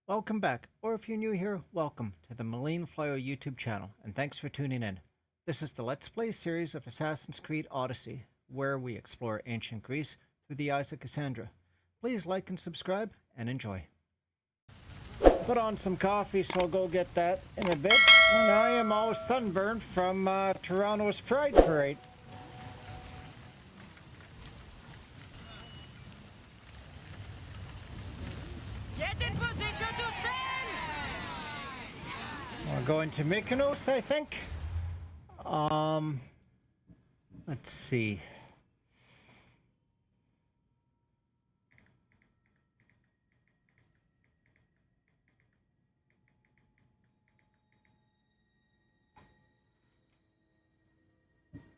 Welcome back, or if you're new here, welcome to the Marine Flyer YouTube channel, and thanks for tuning in. This is the Let's Play series of Assassin's Creed Odyssey, where we explore ancient Greece through the eyes of Cassandra. Please like and subscribe, and enjoy. Put on some coffee, so I'll go get that in a bit. And I am all sunburned from Toronto's Pride Parade. Get in position to sail! We're going to Mykonos, I think. Let's see.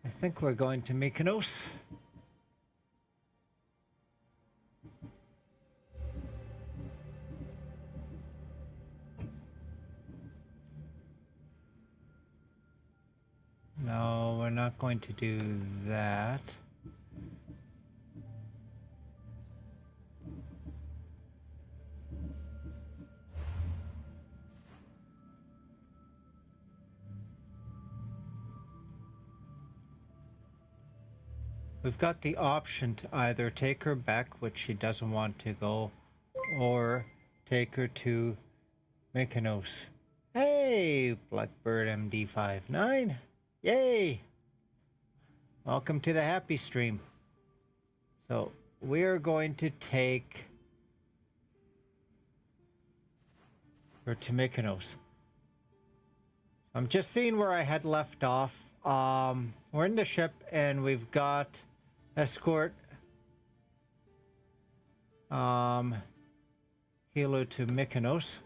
I think we're going to Mykonos. No, we're not going to do that. We've got the option to either take her back, which she doesn't want to go, or take her to Mykonos. Hey, Blackbird MD59. Yay! Welcome to the happy stream. So we are going to take her to Mykonos. I'm just seeing where I had left off. We're in the ship and we've got escort Hilo to Mykonos.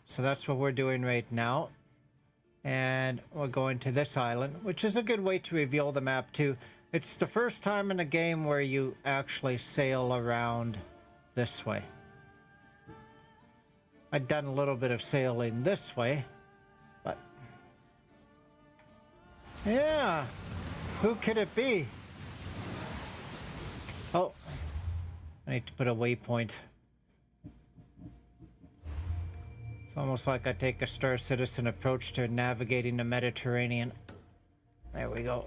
So that's what we're doing right now. And we're going to this island, which is a good way to reveal the map too. It's the first time in the game where you actually sail around this way. I'd done a little bit of sailing this way, but yeah, who could it be? Oh, I need to put a waypoint. Almost like I take a Star Citizen approach to navigating the Mediterranean. There we go.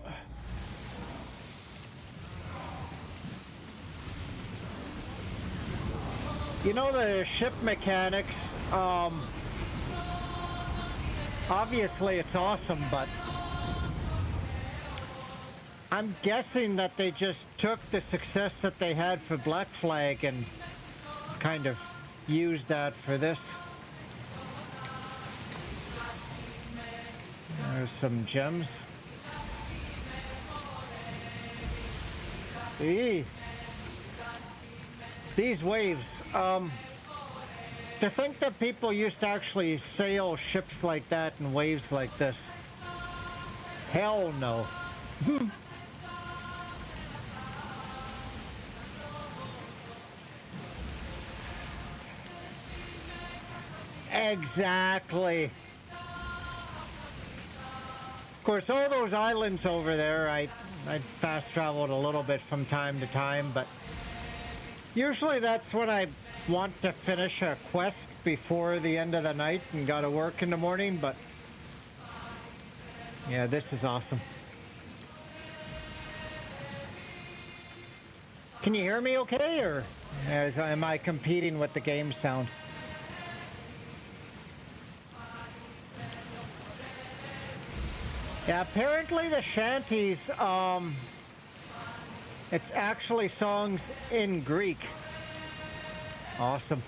You know, the ship mechanics, obviously it's awesome, but I'm guessing that they just took the success that they had for Black Flag and kind of used that for this. There's some gems. These waves. To think that people used to actually sail ships like that in waves like this. Hell no. Exactly. Of course, all those islands over there, I fast traveled a little bit from time to time, but usually that's when I want to finish a quest before the end of the night and gotta work in the morning, but yeah, this is awesome. Can you hear me okay, or am I competing with the game sound? Yeah, apparently the shanties, it's actually songs in Greek. Awesome.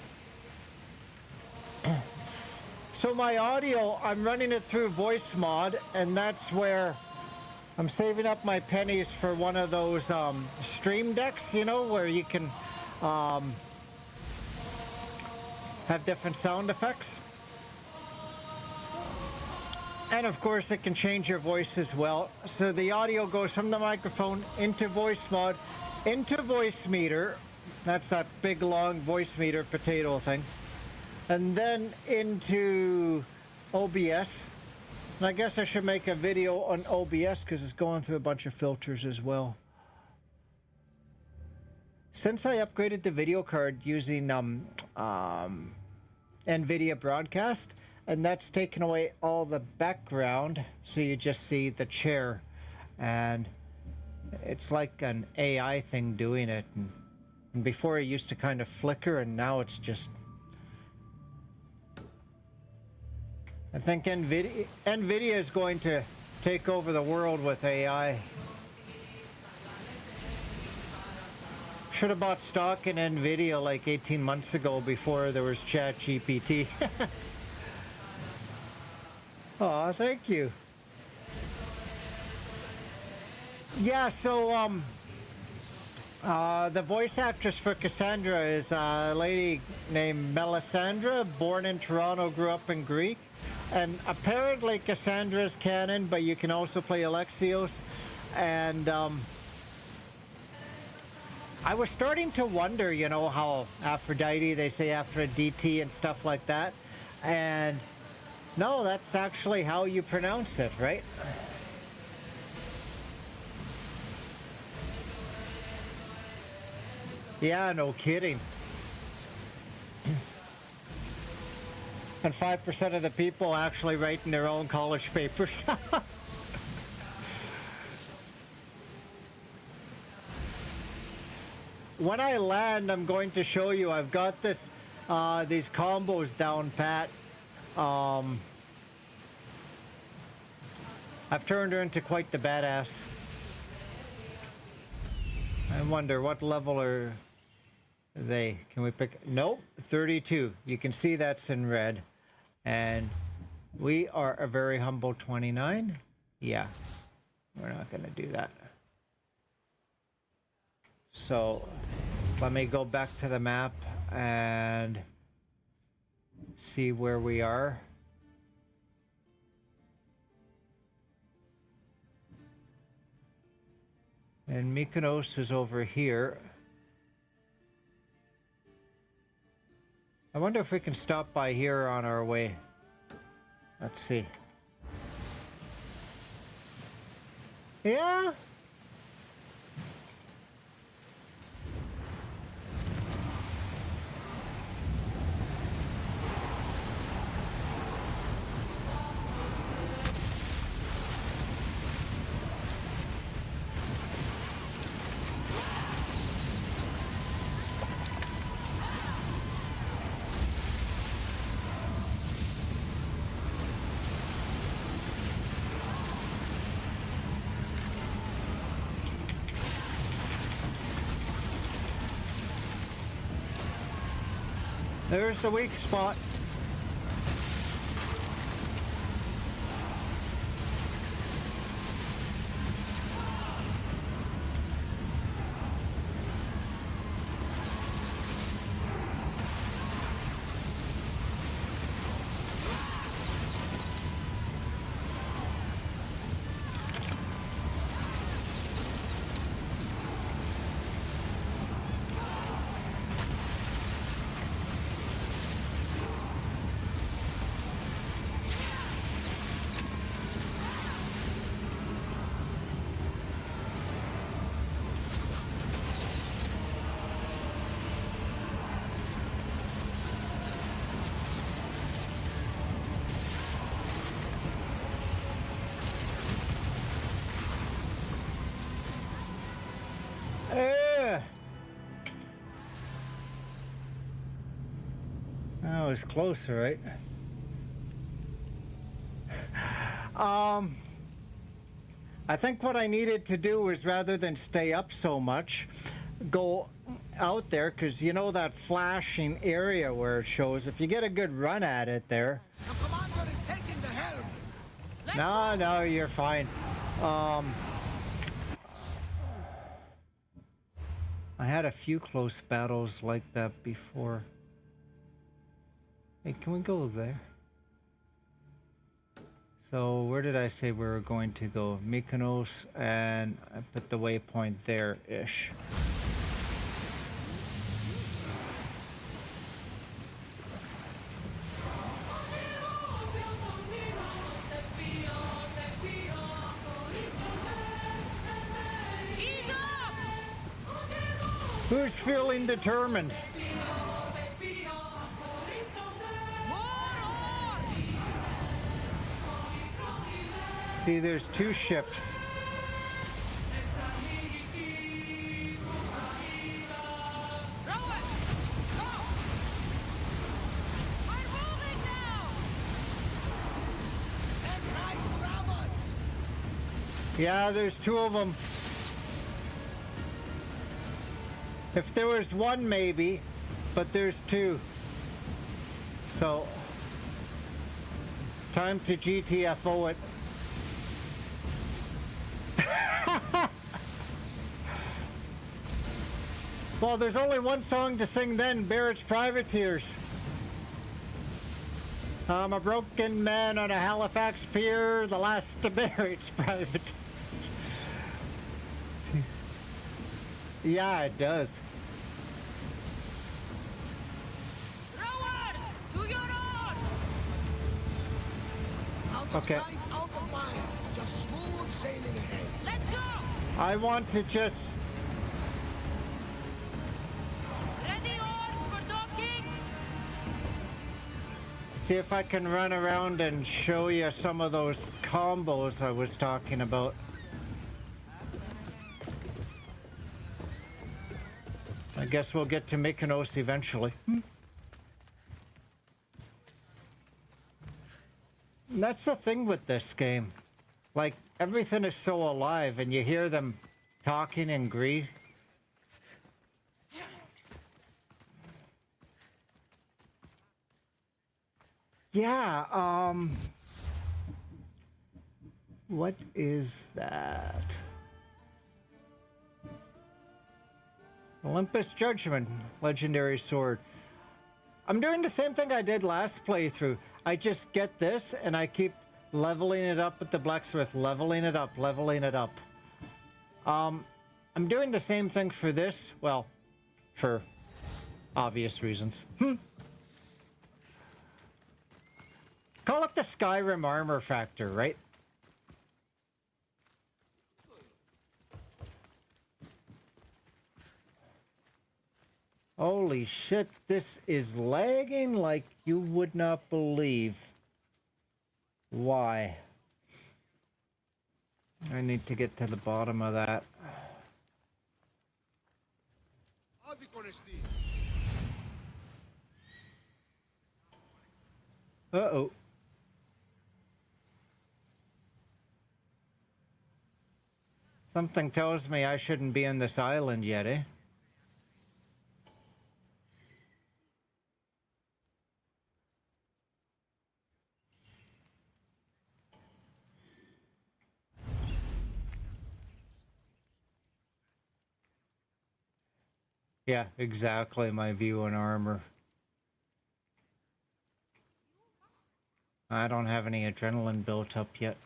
So my audio, I'm running it through voice mod, and that's where I'm saving up my pennies for one of those stream decks, you know, where you can have different sound effects. And of course it can change your voice as well. So the audio goes from the microphone into voice mod, into voice meter. That's that big long voice meter potato thing. And then into OBS. And I guess I should make a video on OBS because it's going through a bunch of filters as well. Since I upgraded the video card using NVIDIA broadcast, and that's taken away all the background, so you just see the chair, and it's like an AI thing doing it. And before it used to kind of flicker, and now it's just... I think NVIDIA is going to take over the world with AI. Should have bought stock in NVIDIA like 18 months ago before there was ChatGPT. Aw, thank you. Yeah, so the voice actress for Cassandra is a lady named Melisandre, born in Toronto, grew up in Greece. And apparently Cassandra's canon, but you can also play Alexios. And I was starting to wonder, you know, how Aphrodite, they say Aphrodite and stuff like that. And no, that's actually how you pronounce it, right? Yeah, no kidding. And 5% of the people actually writing their own college papers. When I land, I'm going to show you. I've got this, these combos down pat. I've turned her into quite the badass. I wonder what level are they? Can we pick? Nope, 32. You can see that's in red. And we are a very humble 29. Yeah, we're not going to do that. So let me go back to the map and see where we are. And Mykonos is over here. I wonder if we can stop by here on our way. Let's see. Yeah. There's the weak spot. That was closer, right? I think what I needed to do was, rather than stay up so much, go out there, because you know that flashing area where it shows, if you get a good run at it there. The commander is taking the helm. No, you're fine. I had a few close battles like that before. Hey, can we go there? So where did I say we were going to go? Mykonos, and I put the waypoint there-ish. Who's feeling determined? See, there's two ships. Rowers, go! We're moving now! They're trying to grab us! Yeah, there's two of them. If there was one, maybe, but there's two. So, time to GTFO it. Well, there's only one song to sing then, Barrett's Privateers. I'm a broken man on a Halifax pier, the last of Barrett's Privateers. Yeah, it does. Rowers, to your oars! Out of Okay. sight, out of mind. Just smooth sailing ahead. Let's go! I want to just... Ready oars for docking? see if I can run around and show you some of those combos I was talking about. I guess we'll get to Mykonos eventually. And that's the thing with this game. Like, everything is so alive and you hear them talking in Greek. Yeah, what is that? Olympus Judgment, legendary sword. I'm doing the same thing I did last playthrough. I just get this and I keep leveling it up at the blacksmith, leveling it up, leveling it up. I'm doing the same thing for this, well, for obvious reasons. Call it the Skyrim armor factor, right? Holy shit, this is lagging like you would not believe. Why? I need to get to the bottom of that. Uh-oh. Something tells me I shouldn't be on this island yet, eh? Yeah, exactly, my view on armor. I don't have any adrenaline built up yet.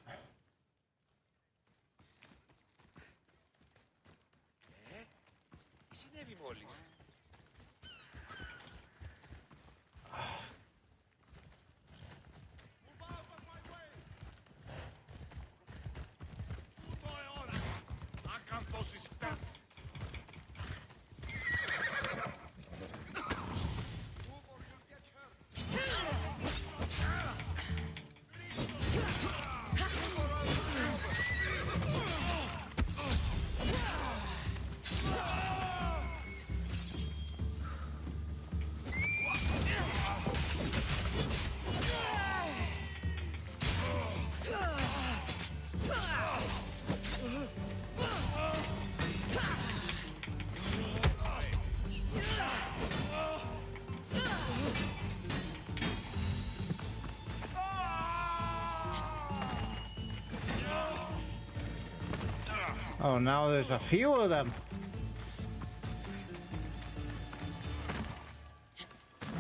Oh, now there's a few of them.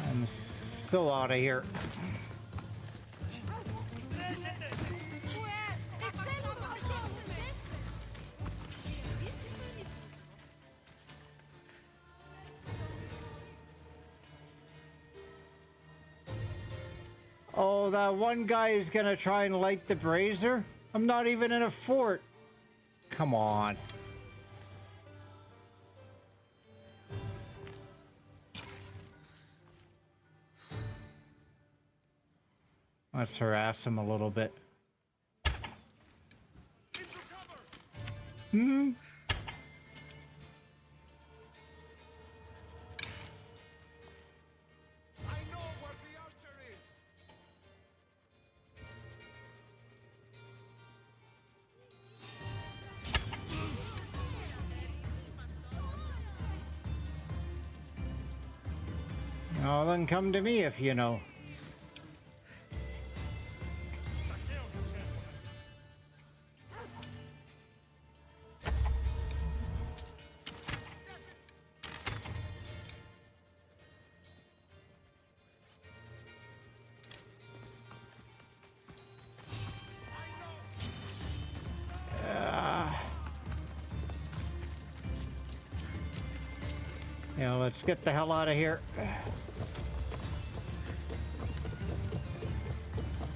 I'm so out of here. Oh, that one guy is gonna try and light the brazier? I'm not even in a fort. Come on. Let's harass him a little bit. I know where the archer is. Oh, then come to me if you know. Yeah, let's get the hell out of here.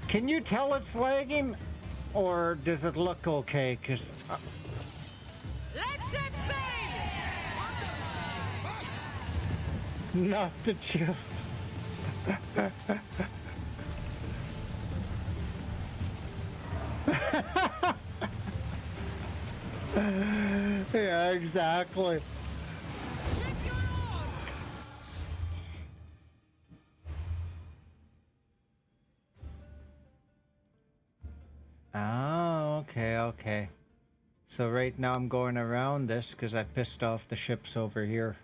Can you tell it's lagging? Or does it look okay? Because... Let's set sail! not the chill. Yeah, exactly. Ship your oars! Oh, okay. So right now I'm going around this because I pissed off the ships over here.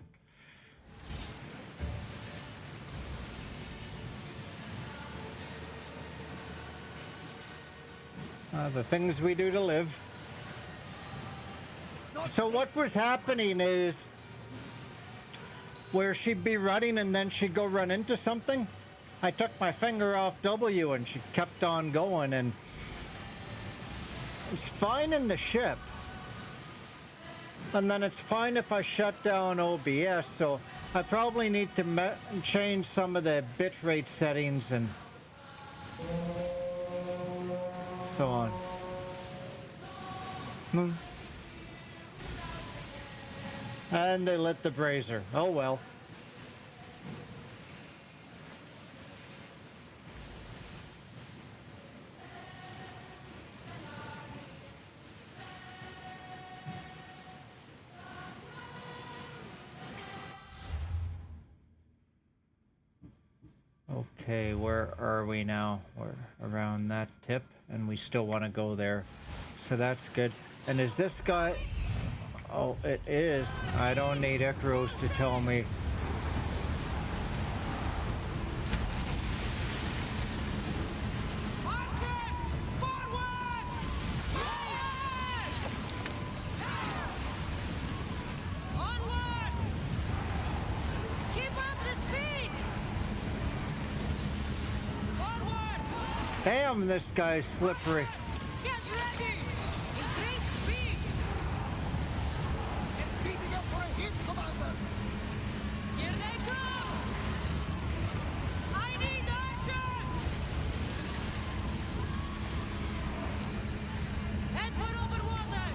The things we do to live. So what was happening is where she'd be running and then she'd go run into something. I took my finger off W and she kept on going, and it's fine in the ship. And then it's fine if I shut down OBS, so I probably need to change some of the bitrate settings and so on. And they lit the brazier. Oh well. Okay, where are we now? We're around that tip, and we still want to go there. So that's good. And is this guy... Oh, it is. I don't need Icaros to tell me. Archers! Forward! Yes! Onward! Keep up the speed! Forward! Damn, this guy's slippery. Get ready! Increase speed! It's speeding up for a hit, Commander. Here they come! I need archers! Head for over water!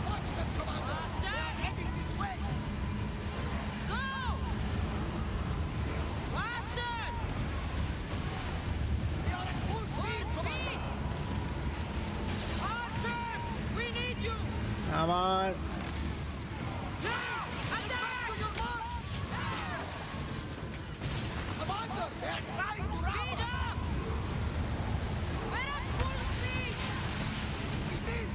Watch them, Commander. Faster! They're heading this way. Go! Faster! They are at full speed, Full Commander. speed! Archers! We need you! Come on. Attack! Commander, they're trying to Speed ram us. up! We're at full speed! We miss.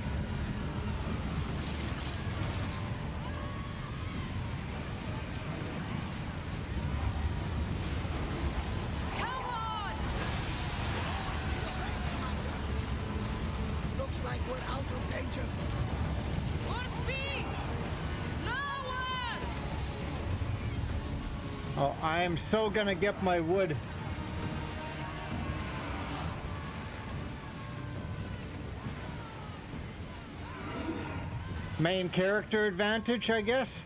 Come on! Looks like we're out of danger. More speed! Slower! Oh, I am so gonna get my wood. Main character advantage, I guess.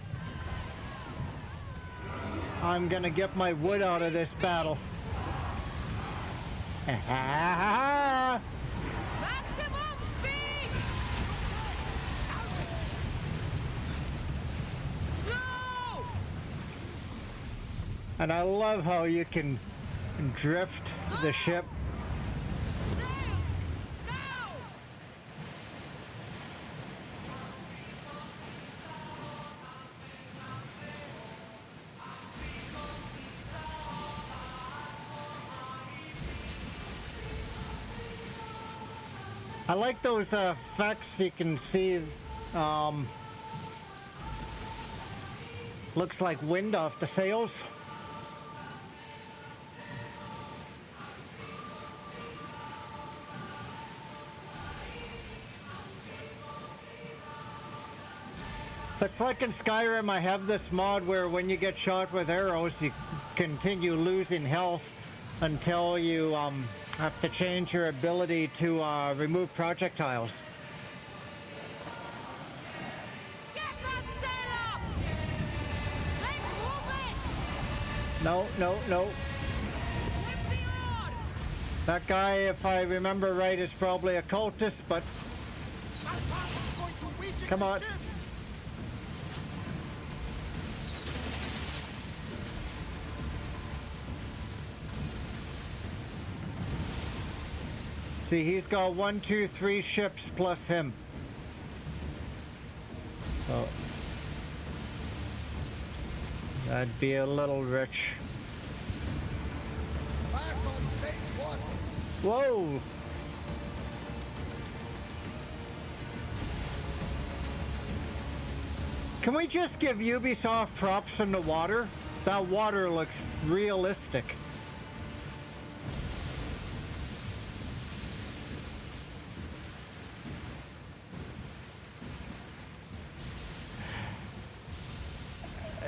I'm gonna get my wood out of this battle. Maximum speed! Slow! And I love how you can drift the ship. Sails! Now! I like those effects. You can see looks like wind off the sails. It's like in Skyrim, I have this mod where when you get shot with arrows, you continue losing health until you have to change your ability to remove projectiles. Get that sail up! Let's move it! No, no, no. Slip the oar! That guy, if I remember right, is probably a cultist, but That path is going to weaken come the on. ship. See, he's got 1, 2, 3 ships plus him. So that'd be a little rich. Back on safe water. Whoa! Can we just give Ubisoft props in the water? That water looks realistic.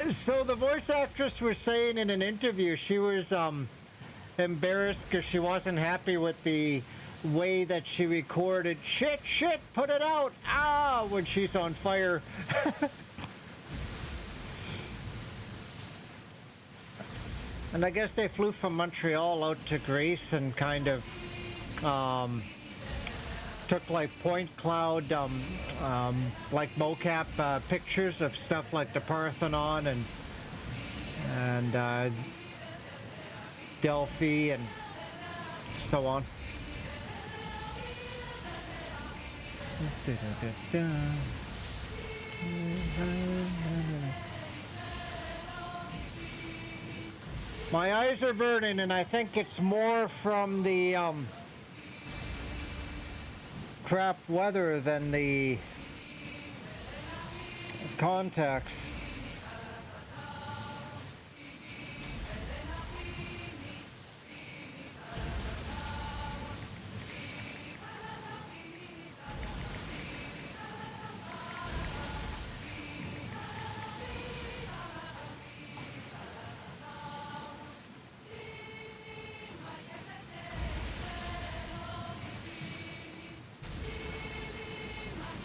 So the voice actress was saying in an interview she was embarrassed because she wasn't happy with the way that she recorded shit, put it out, when she's on fire. And I guess they flew from Montreal out to Greece and kind of took like point cloud, like mocap pictures of stuff like the Parthenon and Delphi and so on. My eyes are burning, and I think it's more from the crap weather than the contacts.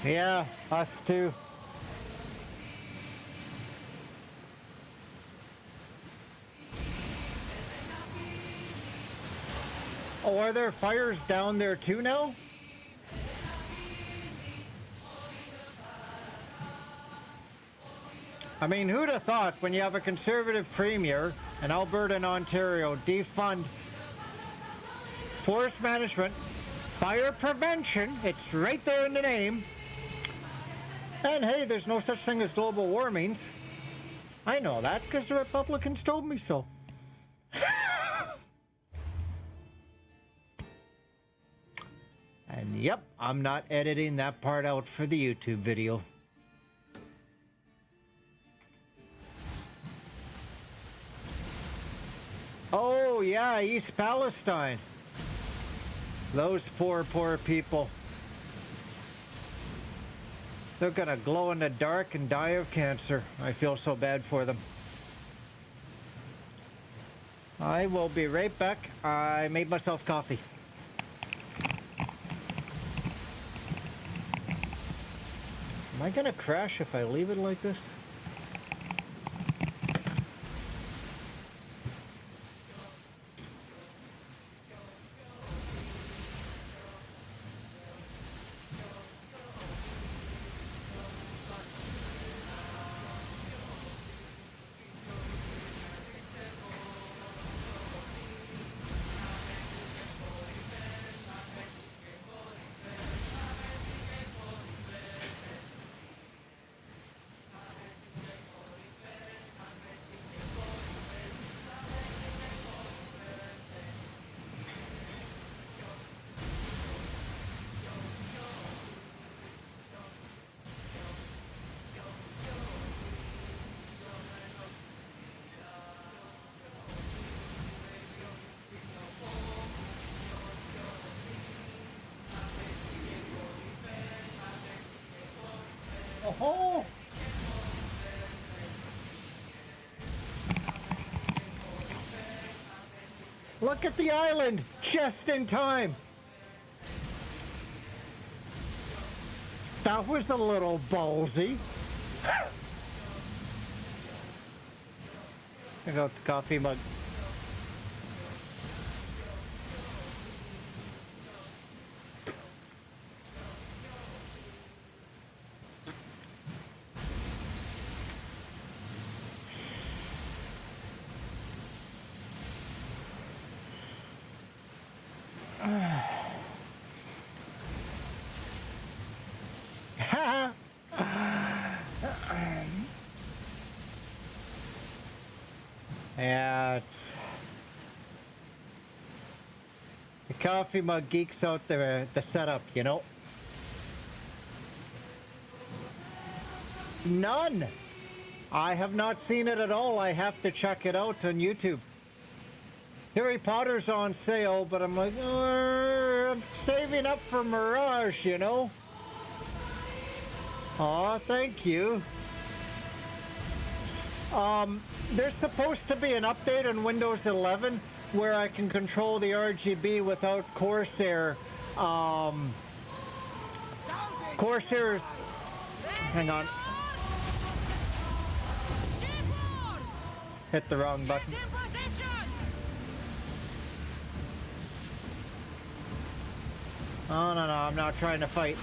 Yeah, us too. Oh, are there fires down there too now? I mean, who'd have thought when you have a conservative premier in Alberta and Ontario defund forest management, fire prevention, it's right there in the name. And hey, there's no such thing as global warmings. I know that because the Republicans told me so. And yep, I'm not editing that part out for the YouTube video. Oh yeah, East Palestine. Those poor people. They're gonna glow in the dark and die of cancer. I feel so bad for them. I will be right back. I made myself coffee. Am I gonna crash if I leave it like this? Oh! Look at the island! Just in time! That was a little ballsy. I got the coffee mug. Yeah, the coffee mug geeks out the setup, you know? None! I have not seen it at all. I have to check it out on YouTube. Harry Potter's on sale, but I'm like, I'm saving up for Mirage, you know? Aw, thank you. There's supposed to be an update on Windows 11 where I can control the RGB without Corsair. Corsair's... Hang on. Hit the wrong button. Oh, no, I'm not trying to fight.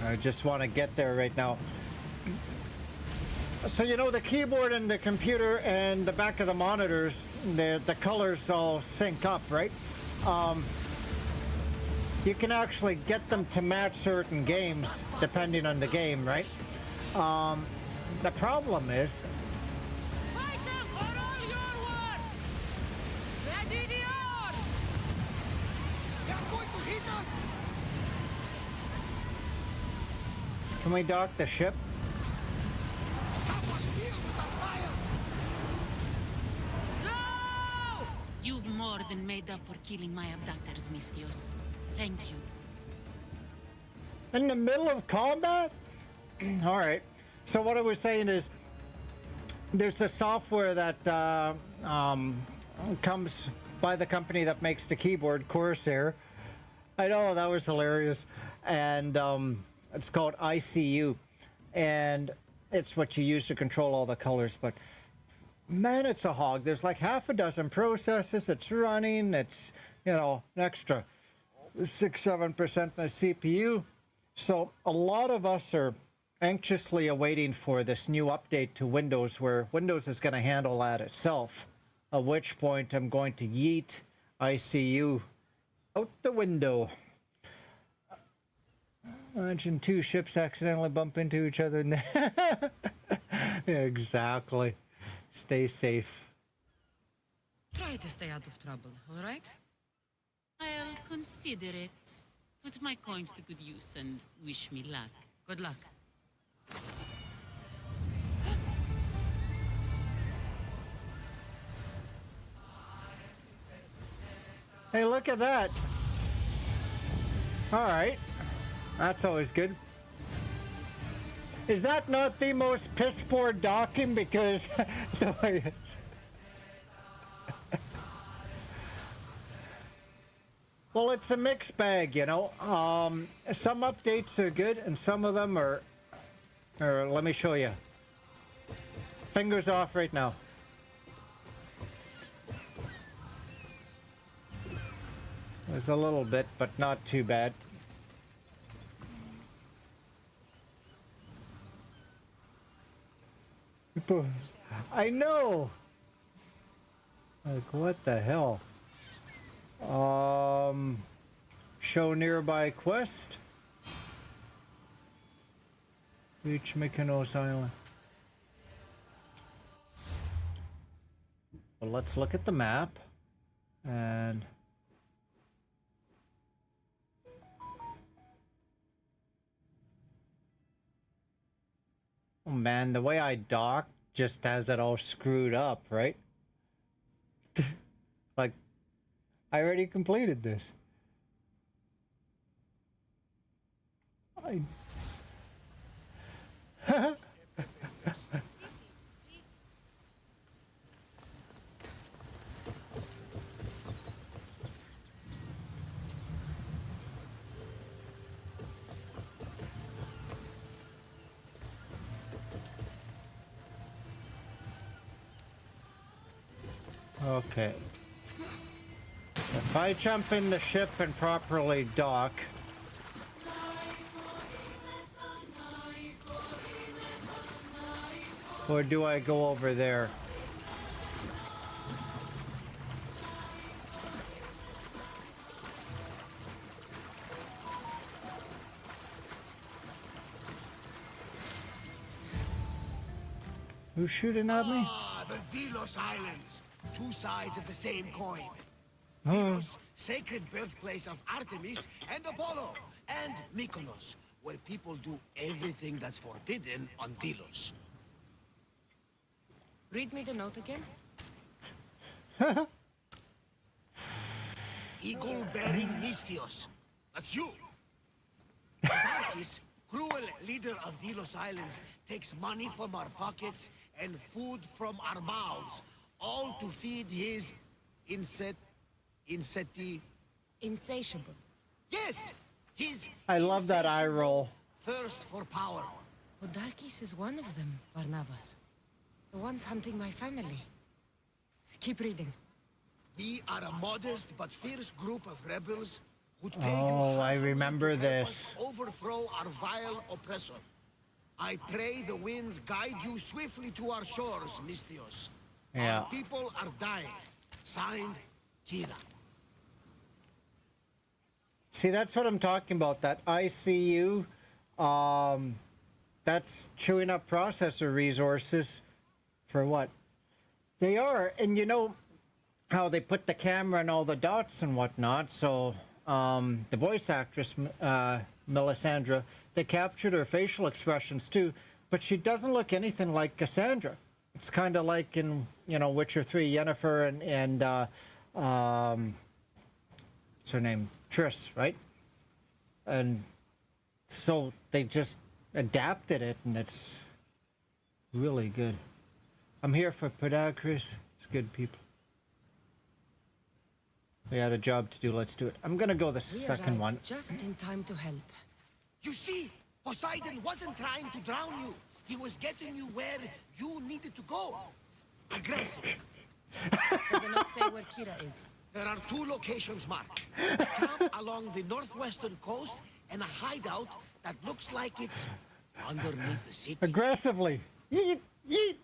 I just want to get there right now. So, you know, the keyboard and the computer and the back of the monitors, the colors all sync up, right? You can actually get them to match certain games depending on the game, right? The problem is... Fight them for all your worth! Ready the oars! They are going to hit us! Can we dock the ship? Someone deal with the fire! Slow! You've more than made up for killing my abductors, Mystios. Thank you. In the middle of combat? All right. So what I was saying is, there's a software that comes by the company that makes the keyboard, Corsair. I know, that was hilarious. And it's called ICU. And it's what you use to control all the colors. But man, it's a hog. There's like half a dozen processes. It's running. It's, you know, an extra 6-7% in the CPU. So a lot of us are anxiously awaiting for this new update to Windows where Windows is going to handle that itself. At which point I'm going to yeet ICU out the window. Imagine two ships accidentally bump into each other. Yeah, exactly. Stay safe. Try to stay out of trouble, all right? I'll consider it. Put my coins to good use and wish me luck. Good luck. Hey, look at that. All right. That's always good. Is that not the most piss poor docking? Because the way it's... Well, it's a mixed bag, you know. Some updates are good, and some of them are... let me show you. Fingers off right now. There's a little bit, but not too bad. I know! Like, what the hell? Show nearby quest. Reach Mykonos Island. Well, let's look at the map. And... oh man, the way I dock just has it all screwed up, right? Like, I already completed this. I... Okay. If I jump in the ship and properly dock... Or do I go over there? Who's shooting at me? Ah, the Delos Islands. Two sides of the same coin. Delos, sacred birthplace of Artemis and Apollo. And Mykonos, where people do everything that's forbidden on Delos. Read me the note again. Eagle-bearing Mystios. That's you. Marcus, cruel leader of Delos Islands, takes money from our pockets and food from our mouths, all to feed his Insatiable. Yes, his I love that eye roll. thirst for power. Podarkis is one of them, Varnavas. The ones hunting my family. Keep reading. We are a modest but fierce group of rebels who'd pay Oh, you I handsomely remember to help this. us overthrow our vile oppressor. I pray the winds guide you swiftly to our shores, Mystios. Yeah. Our people are dying. Signed, Kira. See, that's what I'm talking about. That ICU, that's chewing up processor resources for what they are. And you know how they put the camera and all the dots and whatnot. So the voice actress, Melisandre, they captured her facial expressions too, but she doesn't look anything like Cassandra. It's kind of like in, you know, Witcher 3, Yennefer and what's her name? Triss, right? And so they just adapted it, and it's really good. I'm here for Podacris. It's good people. We had a job to do. Let's do it. I'm gonna go the We second arrived one. just in time to help. You see, Poseidon wasn't trying to drown you. He was getting you where you needed to go. Aggressive. They do not say where Kira is. There are two locations marked. A camp along the northwestern coast and a hideout that looks like it's underneath the city. Aggressively. Yeet, yeet.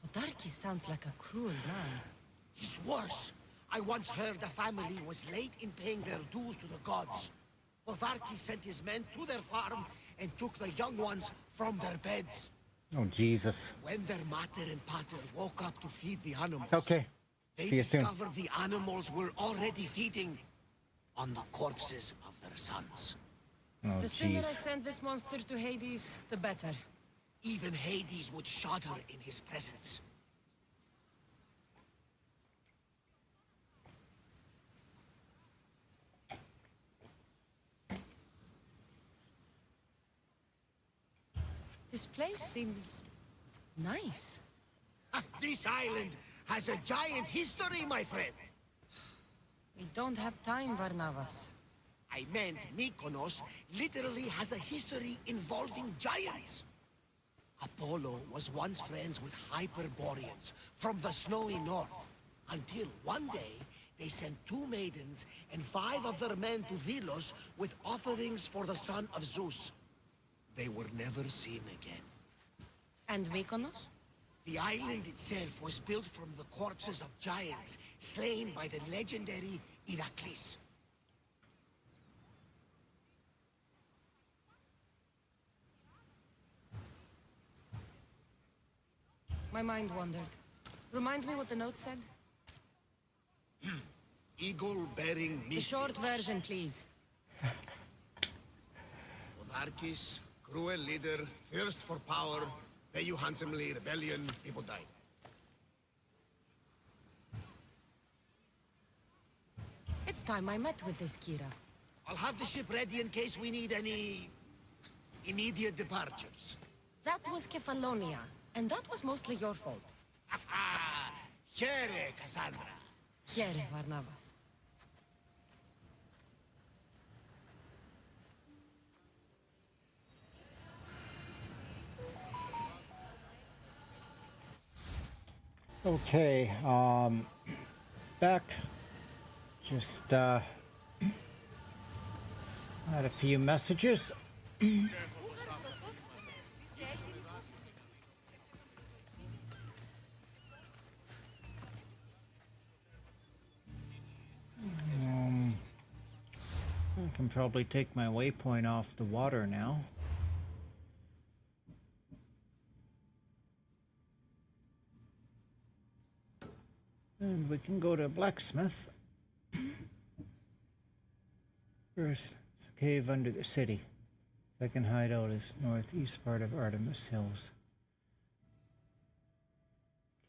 Podarkis sounds like a cruel man. He's worse. I once heard a family was late in paying their dues to the gods. Podarkis sent his men to their farm and took the young ones from their beds. Oh, Jesus. When their mater and pater woke up to feed the animals, Okay. they See you soon. discovered the animals were already feeding on the corpses of their sons. Oh, The sooner I jeez. send this monster to Hades, the better. Even Hades would shudder in his presence. This place seems nice. This island has a giant history, my friend. We don't have time, Varnavas. I meant Mykonos literally has a history involving giants. Apollo was once friends with Hyperboreans from the snowy north, until one day they sent 2 maidens and 5 of their men to Delos with offerings for the son of Zeus. They were never seen again. And Mykonos? The island itself was built from the corpses of giants slain by the legendary Heracles. My mind wandered. Remind me what the note said? Eagle-bearing The Mystios. short version, please. Monarchis, cruel leader, thirst for power, pay you handsomely, rebellion, people die. It's time I met with this Kira. I'll have the ship ready in case we need any immediate departures. That was Kefalonia, and that was mostly your fault. Here, Cassandra. Here, Barnabas. Okay, back. Just had a few messages. I can probably take my waypoint off the water now. And we can go to blacksmith. First, it's a cave under the city. Second hideout is northeast part of Artemis Hills.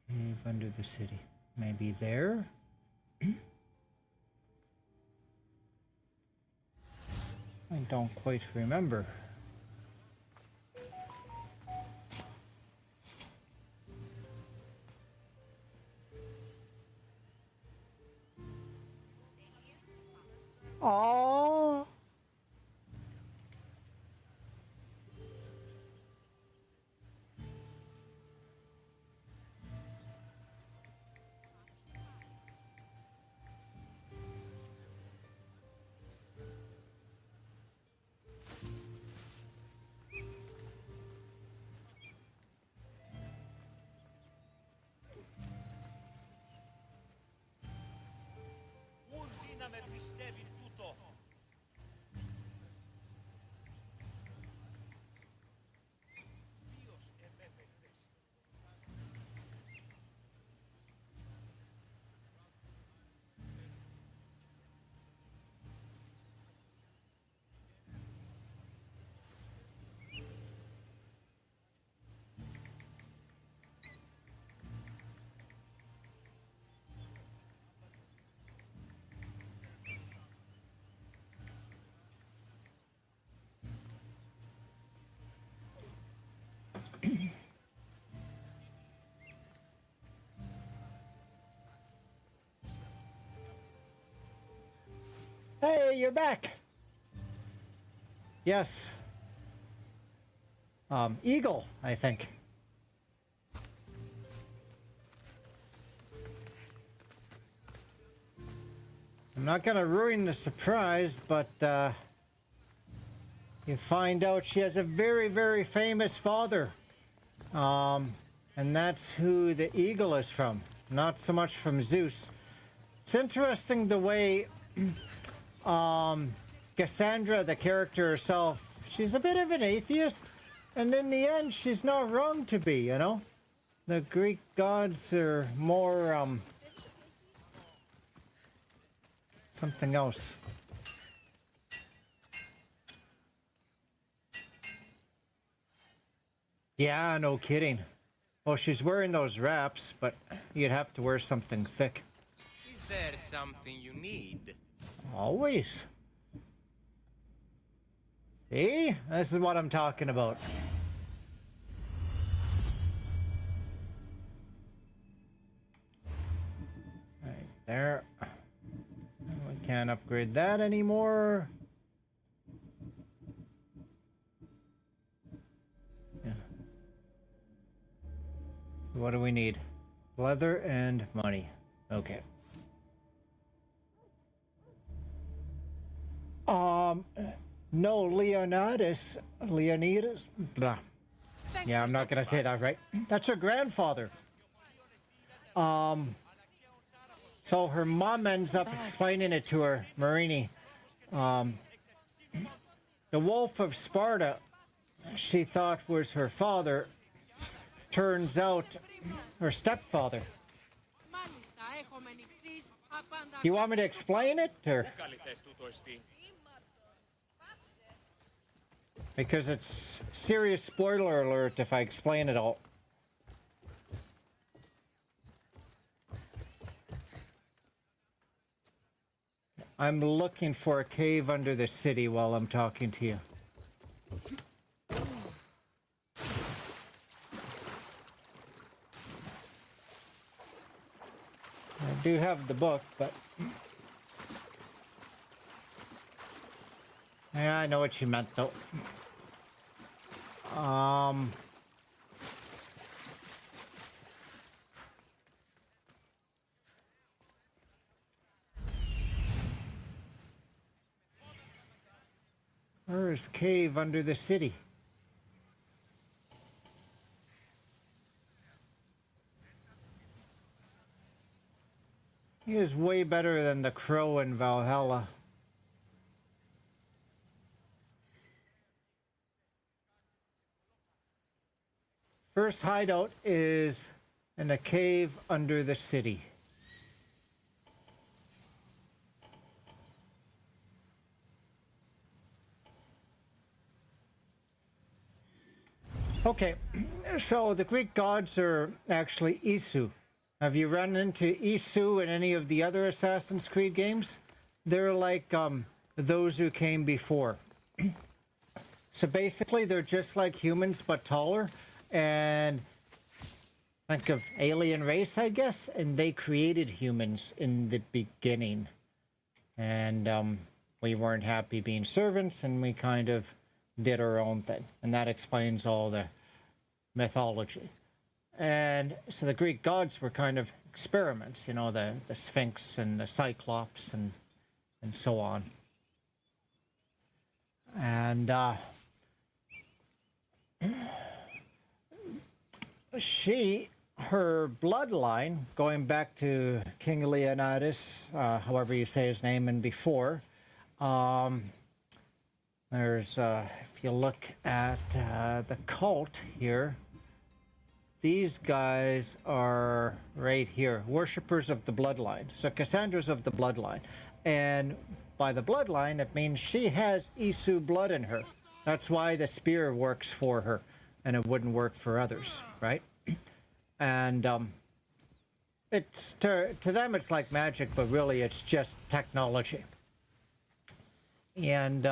Cave under the city. Maybe there? I don't quite remember. Oh. Hey, you're back. Yes. Eagle, I think. I'm not gonna ruin the surprise, but you find out she has a very, very famous father. And that's who the eagle is from, not so much from Zeus. It's interesting the way Cassandra, the character herself, she's a bit of an atheist, and in the end, she's not wrong to be, you know? The Greek gods are more, something else. Yeah, no kidding. Well, she's wearing those wraps, but you'd have to wear something thick. Is there something you need? Always. See? This is what I'm talking about. Right there. We can't upgrade that anymore. Yeah. So what do we need? Leather and money. Okay. No, Leonidas, blah. Yeah, I'm not gonna say that right. That's her grandfather. So her mom ends up explaining it to her, Marini. The Wolf of Sparta, she thought was her father, turns out her stepfather. You want me to explain it, or? Because it's serious spoiler alert if I explain it all. I'm looking for a cave under the city while I'm talking to you. I do have the book, but... Yeah, I know what you meant, though. Where's cave under the city? He is way better than the crow in Valhalla. First hideout is in a cave under the city. Okay, so the Greek gods are actually Isu. Have you run into Isu in any of the other Assassin's Creed games? They're like those who came before. So basically, they're just like humans, but taller. And think of alien race, I guess. And they created humans in the beginning. And we weren't happy being servants, and we kind of did our own thing. And that explains all the mythology. And so the Greek gods were kind of experiments, you know, the Sphinx and the Cyclops and so on. And her bloodline, going back to King Leonidas, however you say his name, and before, there's, if you look at the cult here, these guys are right here, worshippers of the bloodline. So Cassandra's of the bloodline. And by the bloodline, it means she has Isu blood in her. That's why the spear works for her, and it wouldn't work for others, right? And it's to them, it's like magic, but really it's just technology. And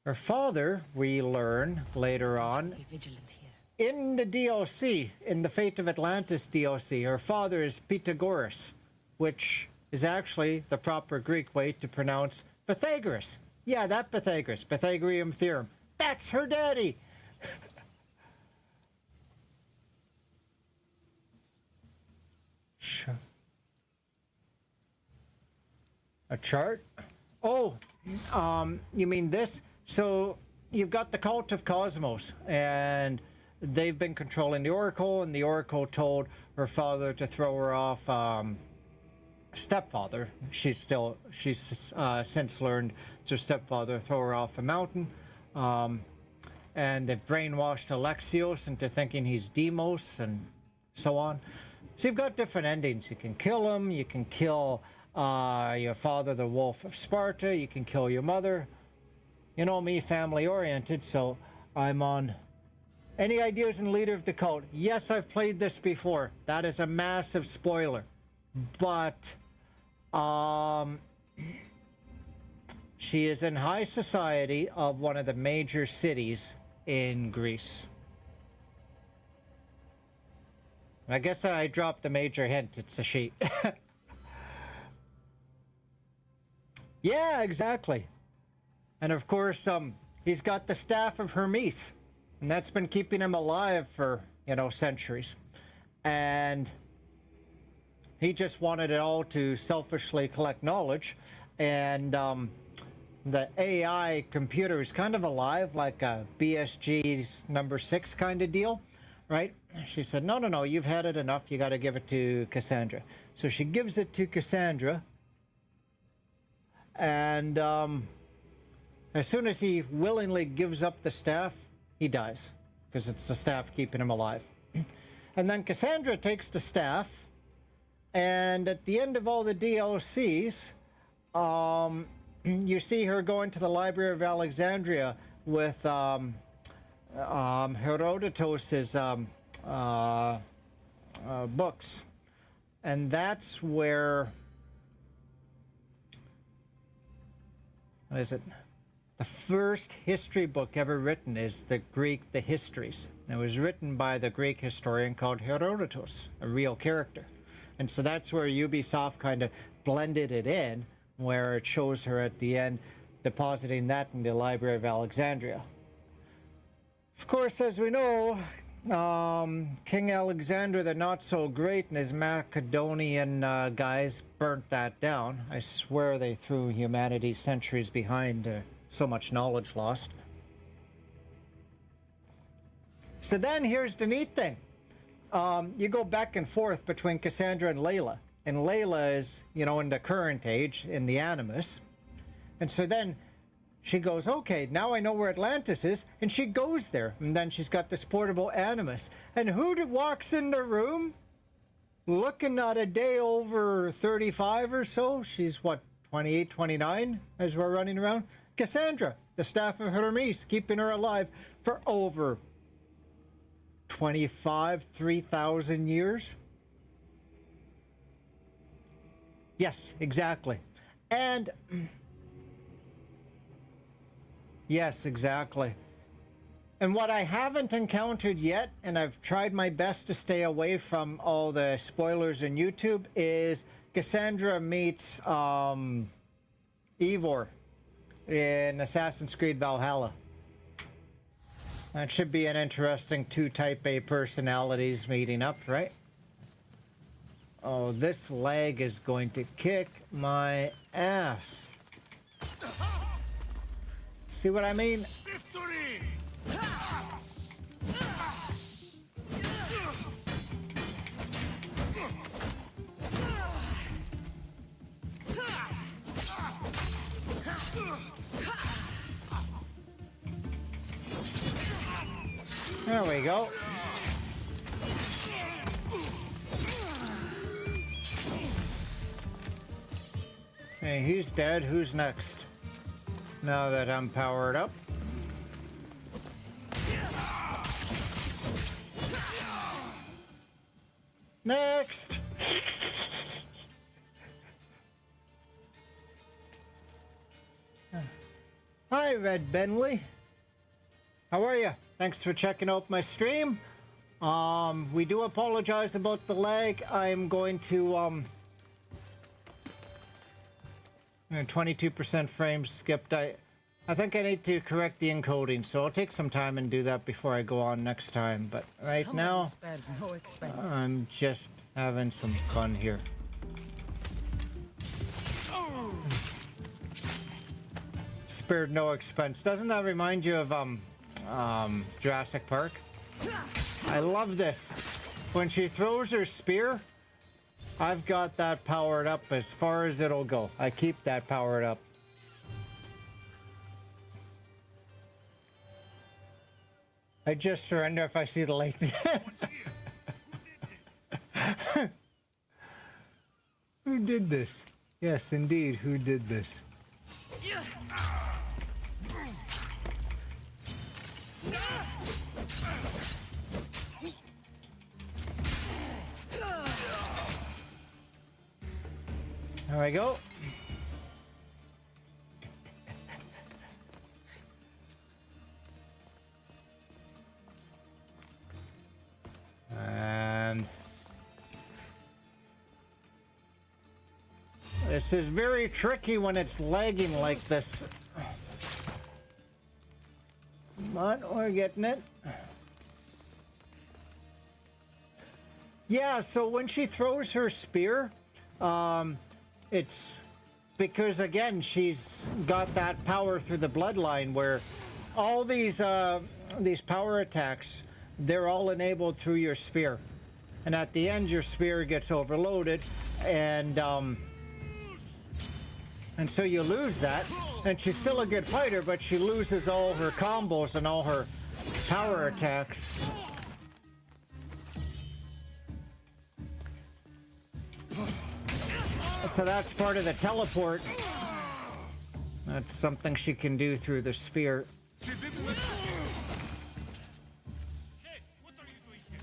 her father, we learn later on, Be vigilant here. in the DLC, in the Fate of Atlantis DLC, her father is Pythagoras, which is actually the proper Greek way to pronounce Pythagoras. Yeah, that Pythagoras, Pythagorean theorem. That's her daddy! Sure. A chart? Oh, you mean this? So you've got the cult of Cosmos, and they've been controlling the Oracle, and the Oracle told her father to throw her off, stepfather. She's since learned to stepfather throw her off a mountain. And they've brainwashed Alexios into thinking he's Demos and so on. So you've got different endings. You can kill him, you can kill your father, the Wolf of Sparta, you can kill your mother. You know me, family oriented, so I'm on. Any ideas in Leader of the Cult? Yes, I've played this before. That is a massive spoiler. But she is in high society of one of the major cities in Greece. I guess I dropped the major hint. It's a she. Yeah, exactly. And of course, he's got the staff of Hermes. And that's been keeping him alive for, you know, centuries. And he just wanted it all to selfishly collect knowledge. And the AI computer is kind of alive, like a BSG's number 6 kind of deal, right? She said, no, you've had it enough. You got to give it to Cassandra. So she gives it to Cassandra. And as soon as he willingly gives up the staff, he dies, because it's the staff keeping him alive. And then Cassandra takes the staff, and at the end of all the DLCs, you see her going to the Library of Alexandria with Herodotus's books. And that's where what is it? The first history book ever written is the Histories. And it was written by the Greek historian called Herodotus, a real character. And so that's where Ubisoft kind of blended it in, where it shows her at the end depositing that in the Library of Alexandria. Of course, as we know, King Alexander the Not So Great and his Macedonian guys burnt that down. I swear they threw humanity centuries behind so much knowledge lost. So then here's the neat thing. You go back and forth between Cassandra and Layla. And Layla is, you know, in the current age, in the Animus. And so then she goes, okay, now I know where Atlantis is. And she goes there. And then she's got this portable Animus. And who walks in the room? Looking at a day over 35 or so. She's, what, 28, 29 as we're running around? Cassandra, the staff of Hermes, keeping her alive for over 3,000 years. Yes, exactly. And yes, exactly. And what I haven't encountered yet, and I've tried my best to stay away from all the spoilers on YouTube, is Cassandra meets Eivor in Assassin's Creed Valhalla. That should be an interesting two type A personalities meeting up, right? Oh, this lag is going to kick my ass. See what I mean? Victory! There we go. Hey, he's dead. Who's next? Now that I'm powered up. Next! Hi, Red Bentley. How are you? Thanks for checking out my stream. We do apologize about the lag. I'm going to 22% frames skipped. I think I need to correct the encoding, so I'll take some time and do that before I go on next time. But right Someone now, spared no expense. I'm just having some fun here. Spared no expense. Doesn't that remind you of Jurassic Park? I love this. When she throws her spear, I've got that powered up as far as it'll go. I keep that powered up. I just surrender if I see the light. Who did this? Yes, indeed, who did this? There we go. And this is very tricky when it's lagging like this. But we're getting it. Yeah, so when she throws her spear, it's because, again, she's got that power through the bloodline where all these power attacks, they're all enabled through your spear. And at the end, your spear gets overloaded, and so you lose that. And she's still a good fighter, but she loses all her combos and all her power attacks. So that's part of the teleport. That's something she can do through the sphere. Hey, what are you doing here?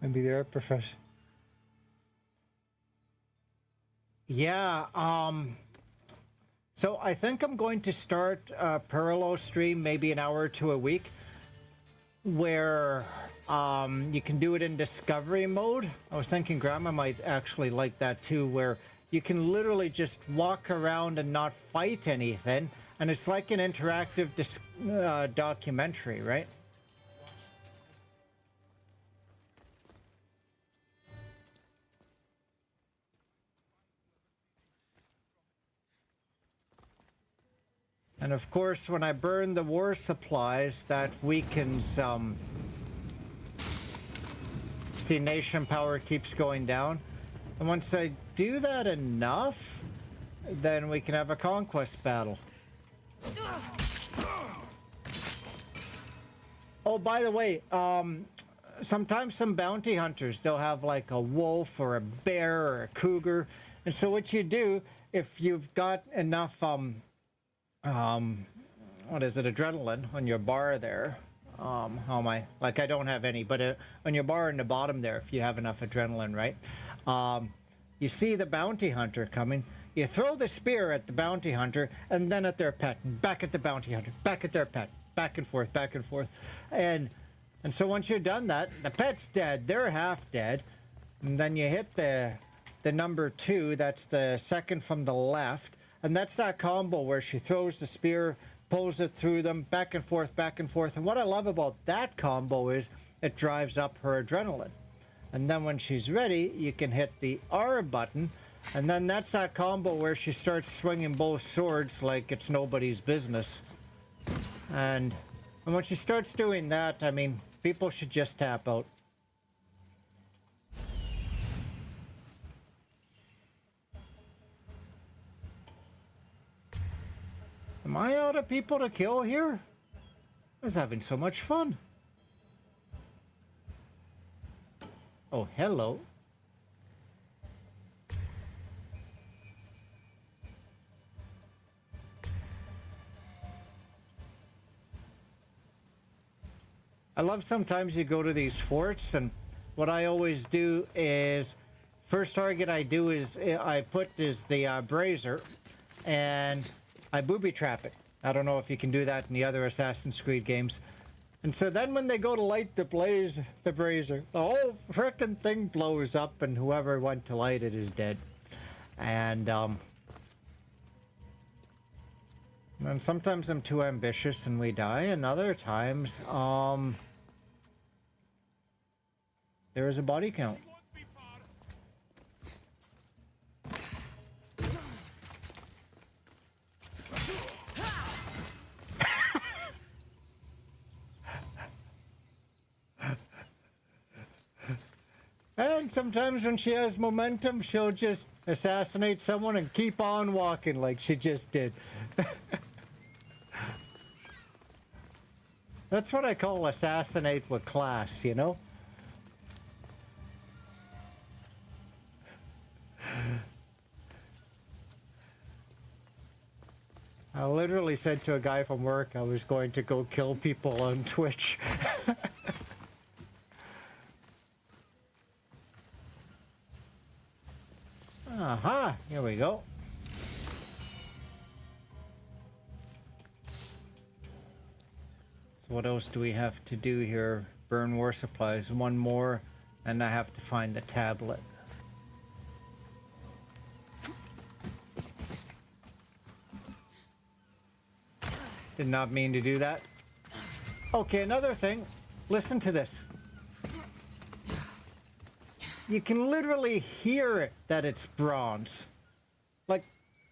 Maybe they're a profession. Yeah, so I think I'm going to start a parallel stream, maybe an hour or two a week, where you can do it in discovery mode. I was thinking Grandma might actually like that too, where you can literally just walk around and not fight anything, and it's like an interactive documentary, right? And of course, when I burn the war supplies, that weakens, see, nation power keeps going down. And once I do that enough, then we can have a conquest battle. Oh, by the way, sometimes some bounty hunters, they'll have like a wolf or a bear or a cougar. And so what you do, if you've got enough, what is it, adrenaline on your bar there. How am I? Like, I don't have any, but on your bar in the bottom there, if you have enough adrenaline, right? You see the bounty hunter coming. You throw the spear at the bounty hunter and then at their pet, and back at the bounty hunter, back at their pet, back and forth, back and forth. And so once you've done that, the pet's dead, they're half dead. And then you hit the number 2, that's the second from the left. And that's that combo where she throws the spear, pulls it through them, back and forth, back and forth. And what I love about that combo is it drives up her adrenaline. And then when she's ready, you can hit the R button. And then that's that combo where she starts swinging both swords like it's nobody's business. And when she starts doing that, I mean, people should just tap out. Am I out of people to kill here? I was having so much fun. Oh, hello. I love sometimes you go to these forts, and what I always do is, first target I do is I put is the brazier, and I booby trap it. I don't know if you can do that in the other Assassin's Creed games. And so then when they go to light the brazier, the whole frickin' thing blows up, and whoever went to light it is dead. And sometimes I'm too ambitious and we die, and other times there is a body count. And sometimes when she has momentum, she'll just assassinate someone and keep on walking like she just did. That's what I call assassinate with class, you know? I literally said to a guy from work I was going to go kill people on Twitch. Aha, here we go. So what else do we have to do here? Burn war supplies. One more, and I have to find the tablet. Did not mean to do that. Okay, another thing. Listen to this. You can literally hear it that it's bronze. Like,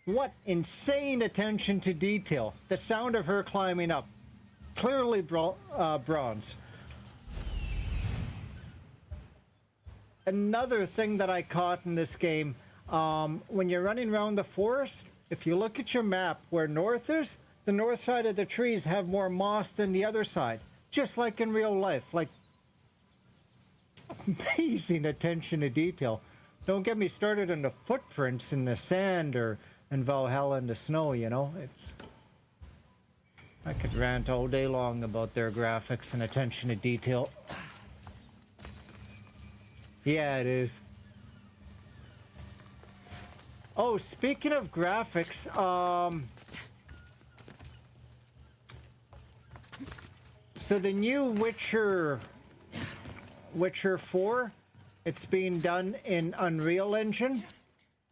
what insane attention to detail. The sound of her climbing up. Clearly bronze. Another thing that I caught in this game, when you're running around the forest, if you look at your map where north is, the north side of the trees have more moss than the other side. Just like in real life. Like, amazing attention to detail. Don't get me started on the footprints in the sand or in Valhalla in the snow, you know? I could rant all day long about their graphics and attention to detail. Yeah, it is. Oh, speaking of graphics, so the new Witcher 4, it's being done in Unreal Engine,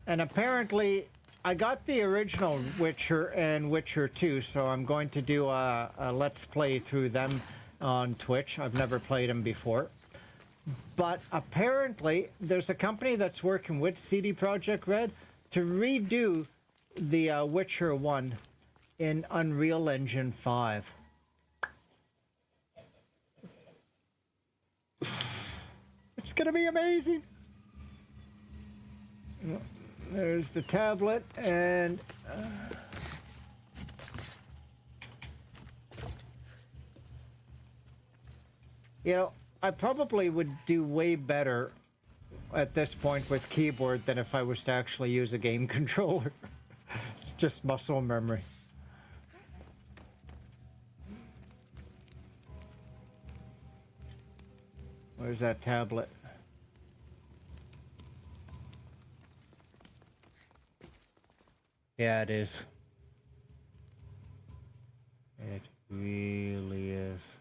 and apparently I got the original Witcher and Witcher 2, so I'm going to do a Let's Play through them on Twitch. I've never played them before. But apparently there's a company that's working with CD Projekt Red to redo the Witcher 1 in Unreal Engine 5. It's gonna be amazing. There's the tablet, and you know, I probably would do way better at this point with keyboard than if I was to actually use a game controller. It's just muscle memory. Where's that tablet? Yeah, it is. It really is.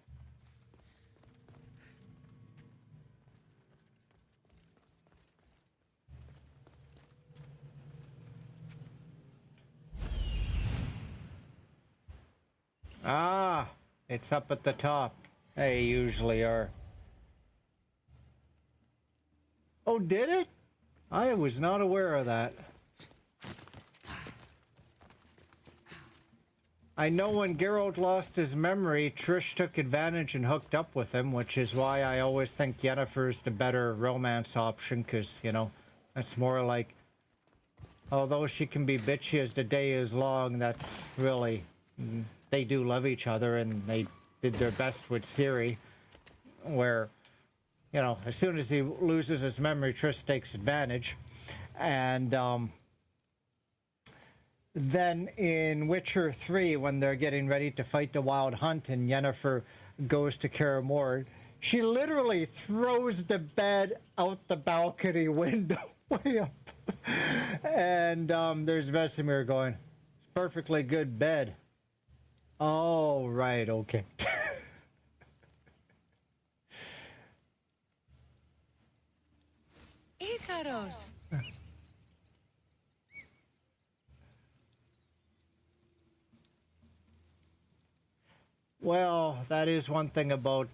Ah, it's up at the top. They usually are. Oh, did it? I was not aware of that. I know when Geralt lost his memory, Trish took advantage and hooked up with him, which is why I always think Yennefer's the better romance option, because, you know, that's more like, although she can be bitchy as the day is long, that's really, they do love each other, and they did their best with Ciri, where, you know, as soon as he loses his memory, Trish takes advantage. And then in Witcher 3, when they're getting ready to fight the Wild Hunt and Yennefer goes to Kaer Morhen, she literally throws the bed out the balcony window way up. And there's Vesemir going, perfectly good bed. Oh, right, okay. Ikaros! Well, that is one thing about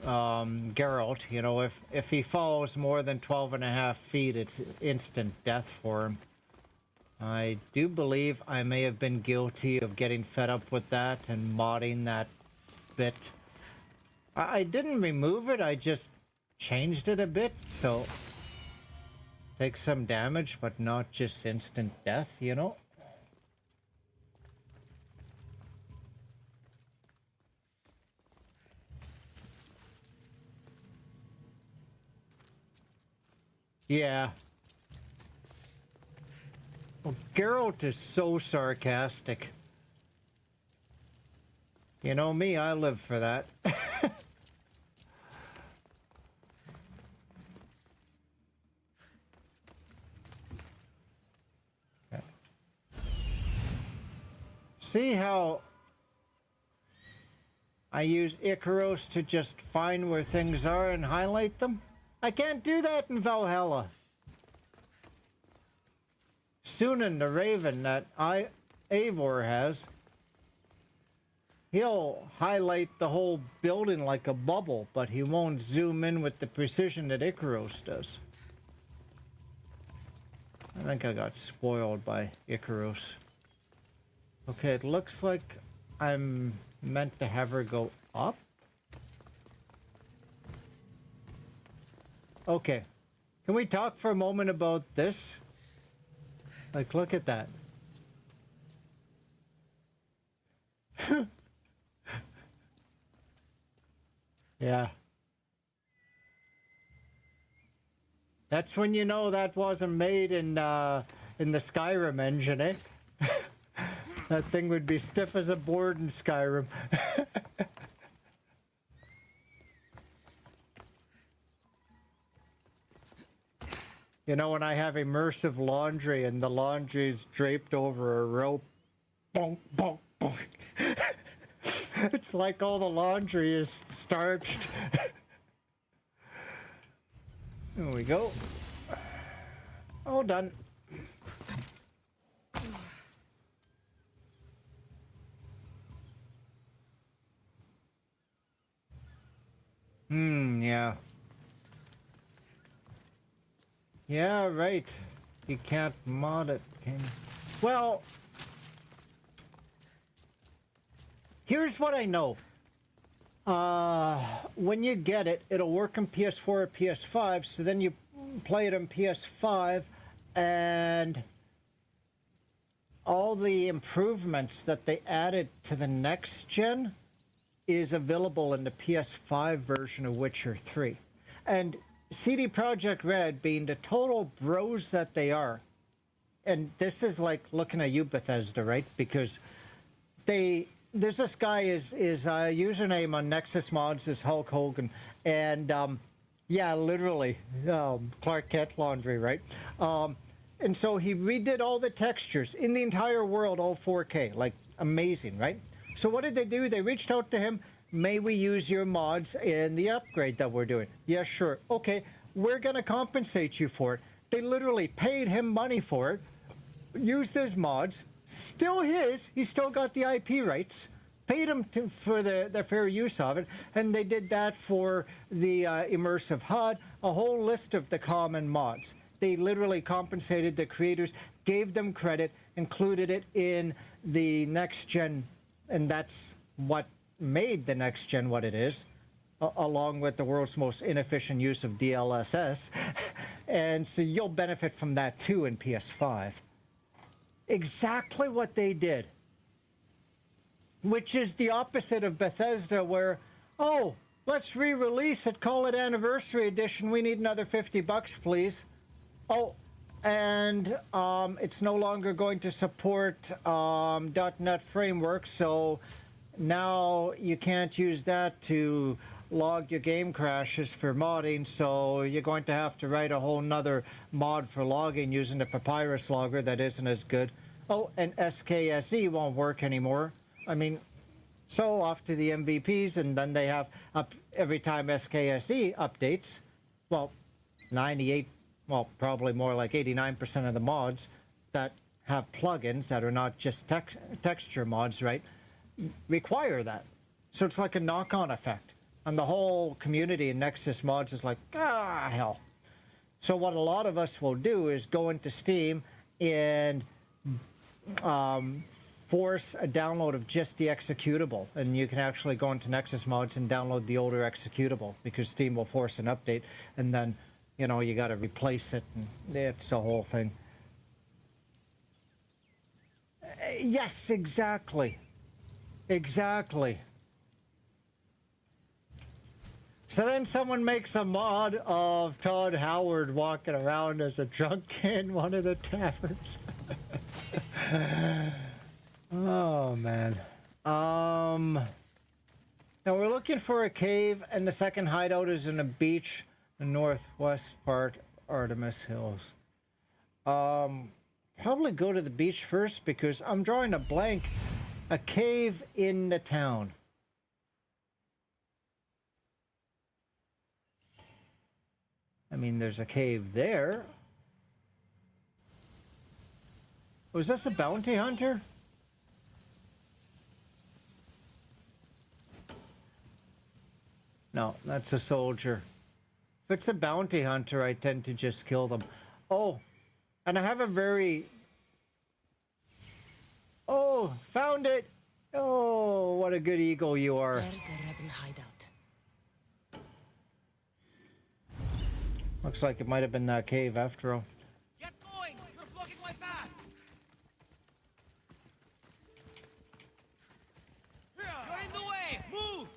Geralt. You know, if he falls more than 12.5 feet, it's instant death for him. I do believe I may have been guilty of getting fed up with that and modding that bit. I didn't remove it, I just changed it a bit, so take some damage, but not just instant death, you know? Yeah. Well, Geralt is so sarcastic. You know me, I live for that. See how I use Icaros to just find where things are and highlight them? I can't do that in Valhalla. Sunan the Raven that Eivor has, he'll highlight the whole building like a bubble, but he won't zoom in with the precision that Icaros does. I think I got spoiled by Icaros. Okay, it looks like I'm meant to have her go up. Okay, can we talk for a moment about this? Like, look at that. Yeah. That's when you know that wasn't made in the Skyrim engine, eh? That thing would be stiff as a board in Skyrim. You know, when I have immersive laundry and the laundry's draped over a rope, bonk, bonk, bonk. It's like all the laundry is starched. There we go. All done. Yeah. Yeah, right. You can't mod it, can you? Well, here's what I know. When you get it, it'll work on PS4 or PS5, so then you play it on PS5, and all the improvements that they added to the next gen is available in the PS5 version of Witcher 3. And CD Projekt Red, being the total bros that they are, and this is like looking at you, Bethesda, right? Because there's this guy, his username on Nexus Mods is Hulk Hogan, and yeah, literally Clark Kent laundry, right? And so he redid all the textures in the entire world, all 4K, like amazing, right? So what did they do? They reached out to him. May we use your mods in the upgrade that we're doing? Yeah, sure. Okay, we're going to compensate you for it. They literally paid him money for it, used his mods, still his. He still got the IP rights, paid him for the fair use of it, and they did that for the immersive HUD, a whole list of the common mods. They literally compensated the creators, gave them credit, included it in the next gen, and that's what made the next gen what it is, along with the world's most inefficient use of DLSS. And so you'll benefit from that too in PS5. Exactly what they did, which is the opposite of Bethesda, where, oh, let's re-release it, call it Anniversary Edition, we need another $50, please. Oh, and it's no longer going to support .NET Framework, so now you can't use that to log your game crashes for modding, so you're going to have to write a whole nother mod for logging using the Papyrus logger that isn't as good. Oh, and SKSE won't work anymore. I mean, so off to the MVPs, and then they have up every time SKSE updates, well, 98, well, probably more like 89% of the mods that have plugins that are not just texture mods, right, require that. So it's like a knock-on effect. And the whole community in Nexus Mods is like, ah, hell. So what a lot of us will do is go into Steam and force a download of just the executable. And you can actually go into Nexus Mods and download the older executable, because Steam will force an update, and then, you know, you got to replace it, and it's a whole thing. Yes, exactly. Exactly. So then someone makes a mod of Todd Howard walking around as a drunk in one of the taverns. Oh, man. Now we're looking for a cave, and the second hideout is in a beach, the northwest part, Artemis Hills. Probably go to the beach first, because I'm drawing a blank. A cave in the town. I mean, there's a cave there. Was this a bounty hunter? No, that's a soldier. If it's a bounty hunter, I tend to just kill them. Oh, and I have a very... Oh, found it! Oh, what a good eagle you are. There's the rebel hideout. Looks like it might have been that cave after all. Get going! You're blocking my path! You're in the way! Move!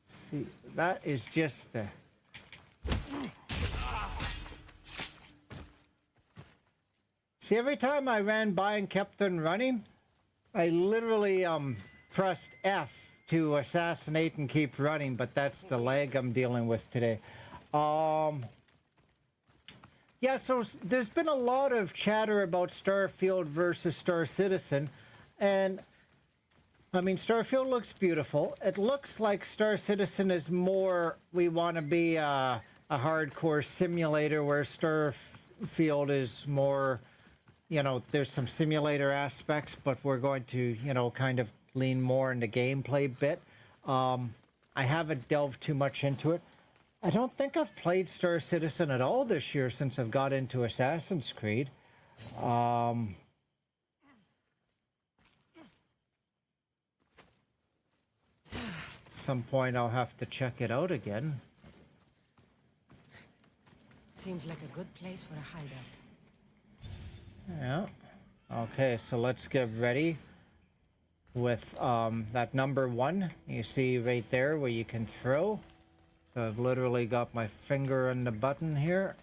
See, that is just the... See, every time I ran by and kept on running, I literally pressed F to assassinate and keep running, but that's the lag I'm dealing with today. Yeah, so there's been a lot of chatter about Starfield versus Star Citizen, and I mean, Starfield looks beautiful. It looks like Star Citizen is more, we want to be a hardcore simulator, where Starfield is more, you know, there's some simulator aspects, but we're going to, you know, kind of lean more into gameplay bit. I haven't delved too much into it. I don't think I've played Star Citizen at all this year since I've got into Assassin's Creed. Some point I'll have to check it out again. Seems like a good place for a hideout. Yeah. Okay, so let's get ready with that number 1. You see right there where you can throw. So I've literally got my finger on the button here.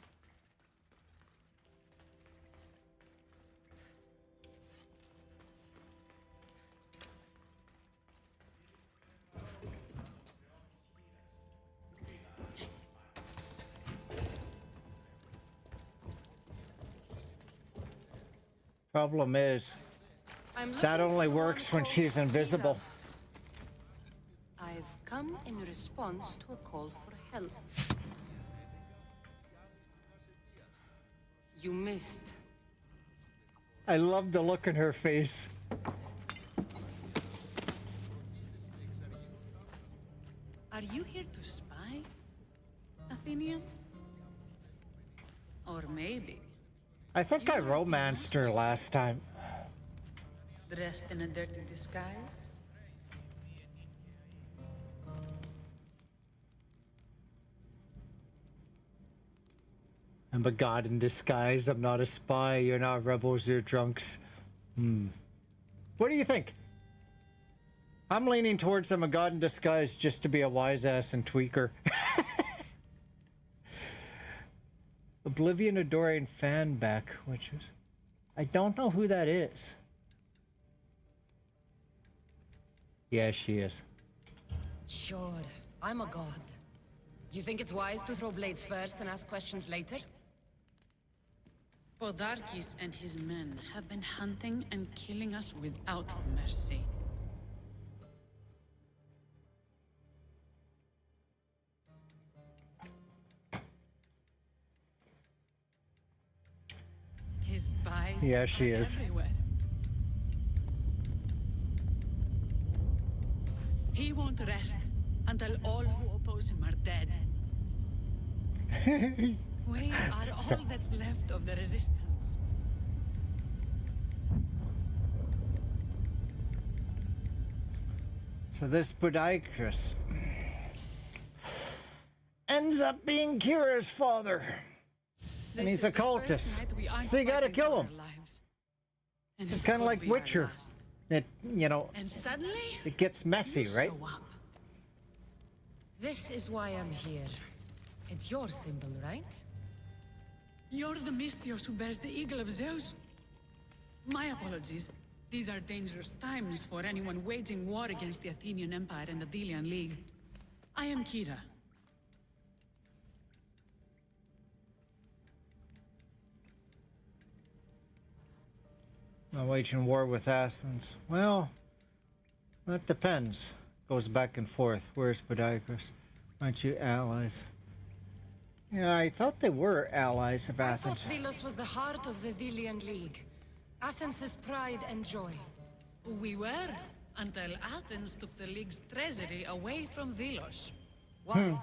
Problem is, that only works when she's invisible. I've come in response to a call for help. You missed. I love the look in her face. Are you here to spy, Athenian? Or maybe I think I romanced her last time. dressed in a dirty disguise? I'm a god in disguise. I'm not a spy. You're not rebels. You're drunks. What do you think? I'm leaning towards I'm a god in disguise just to be a wise ass and tweaker. Oblivion Adoring fan back, which is... I don't know who that is. Yeah, she is. Sure, I'm a god. You think it's wise to throw blades first and ask questions later? Podarkis and his men have been hunting and killing us without mercy. His spies Yeah, she are is. everywhere. He won't rest until all who oppose him are dead. We are all that's left of the resistance. So this Podiatrus ends up being Kira's father. And he's a cultist. So you gotta kill him. It's kind of like Witcher. It, you know, And suddenly, it gets messy, you right? show up. This is why I'm here. It's your symbol, right? You're the Mystios who bears the eagle of Zeus? My apologies. These are dangerous times for anyone waging war against the Athenian Empire and the Delian League. I am Kira. I'm waging war with Athens. Well, that depends. Goes back and forth. Where's Podiatrus? Aren't you allies? Yeah, I thought they were allies of I thought Athens. Delos was the heart of the Delian League. Athens' pride and joy. We were, until Athens took the League's treasury away from Delos. Why?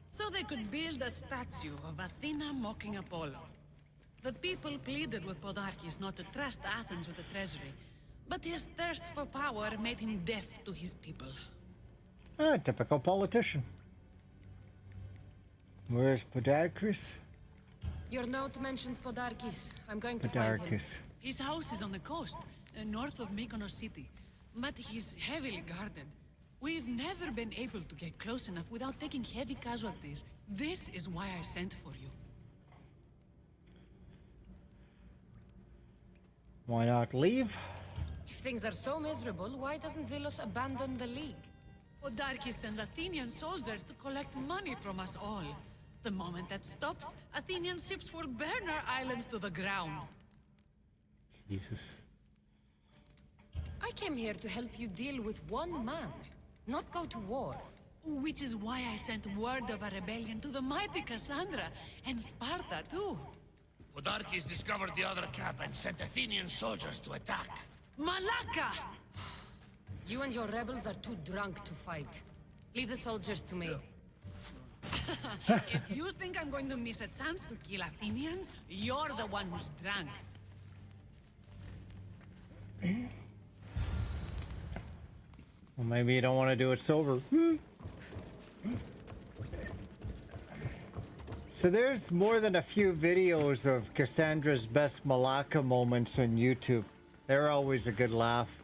So they could build a statue of Athena mocking Apollo. The people pleaded with Podarkis not to trust Athens with the treasury, but his thirst for power made him deaf to his people. Ah, typical politician. Where's Podiatrus? Your note mentions Podarkis. I'm going to find him. Podiatrus. His house is on the coast, north of Mykonos city, but he's heavily guarded. We've never been able to get close enough without taking heavy casualties. This is why I sent for you. Why not leave? If things are so miserable, why doesn't Delos abandon the League? Podarkes sends Athenian soldiers to collect money from us all. The moment that stops, Athenian ships will burn our islands to the ground. Jesus. I came here to help you deal with one man, not go to war. Which is why I sent word of a rebellion to the mighty Cassandra, and Sparta too. Podarkes discovered the other camp and sent Athenian soldiers to attack. Malaka! You and your rebels are too drunk to fight. Leave the soldiers to me. If you think I'm going to miss a chance to kill Athenians, you're the one who's drunk. Well, maybe you don't want to do it sober. So there's more than a few videos of Cassandra's best Malacca moments on YouTube. They're always a good laugh.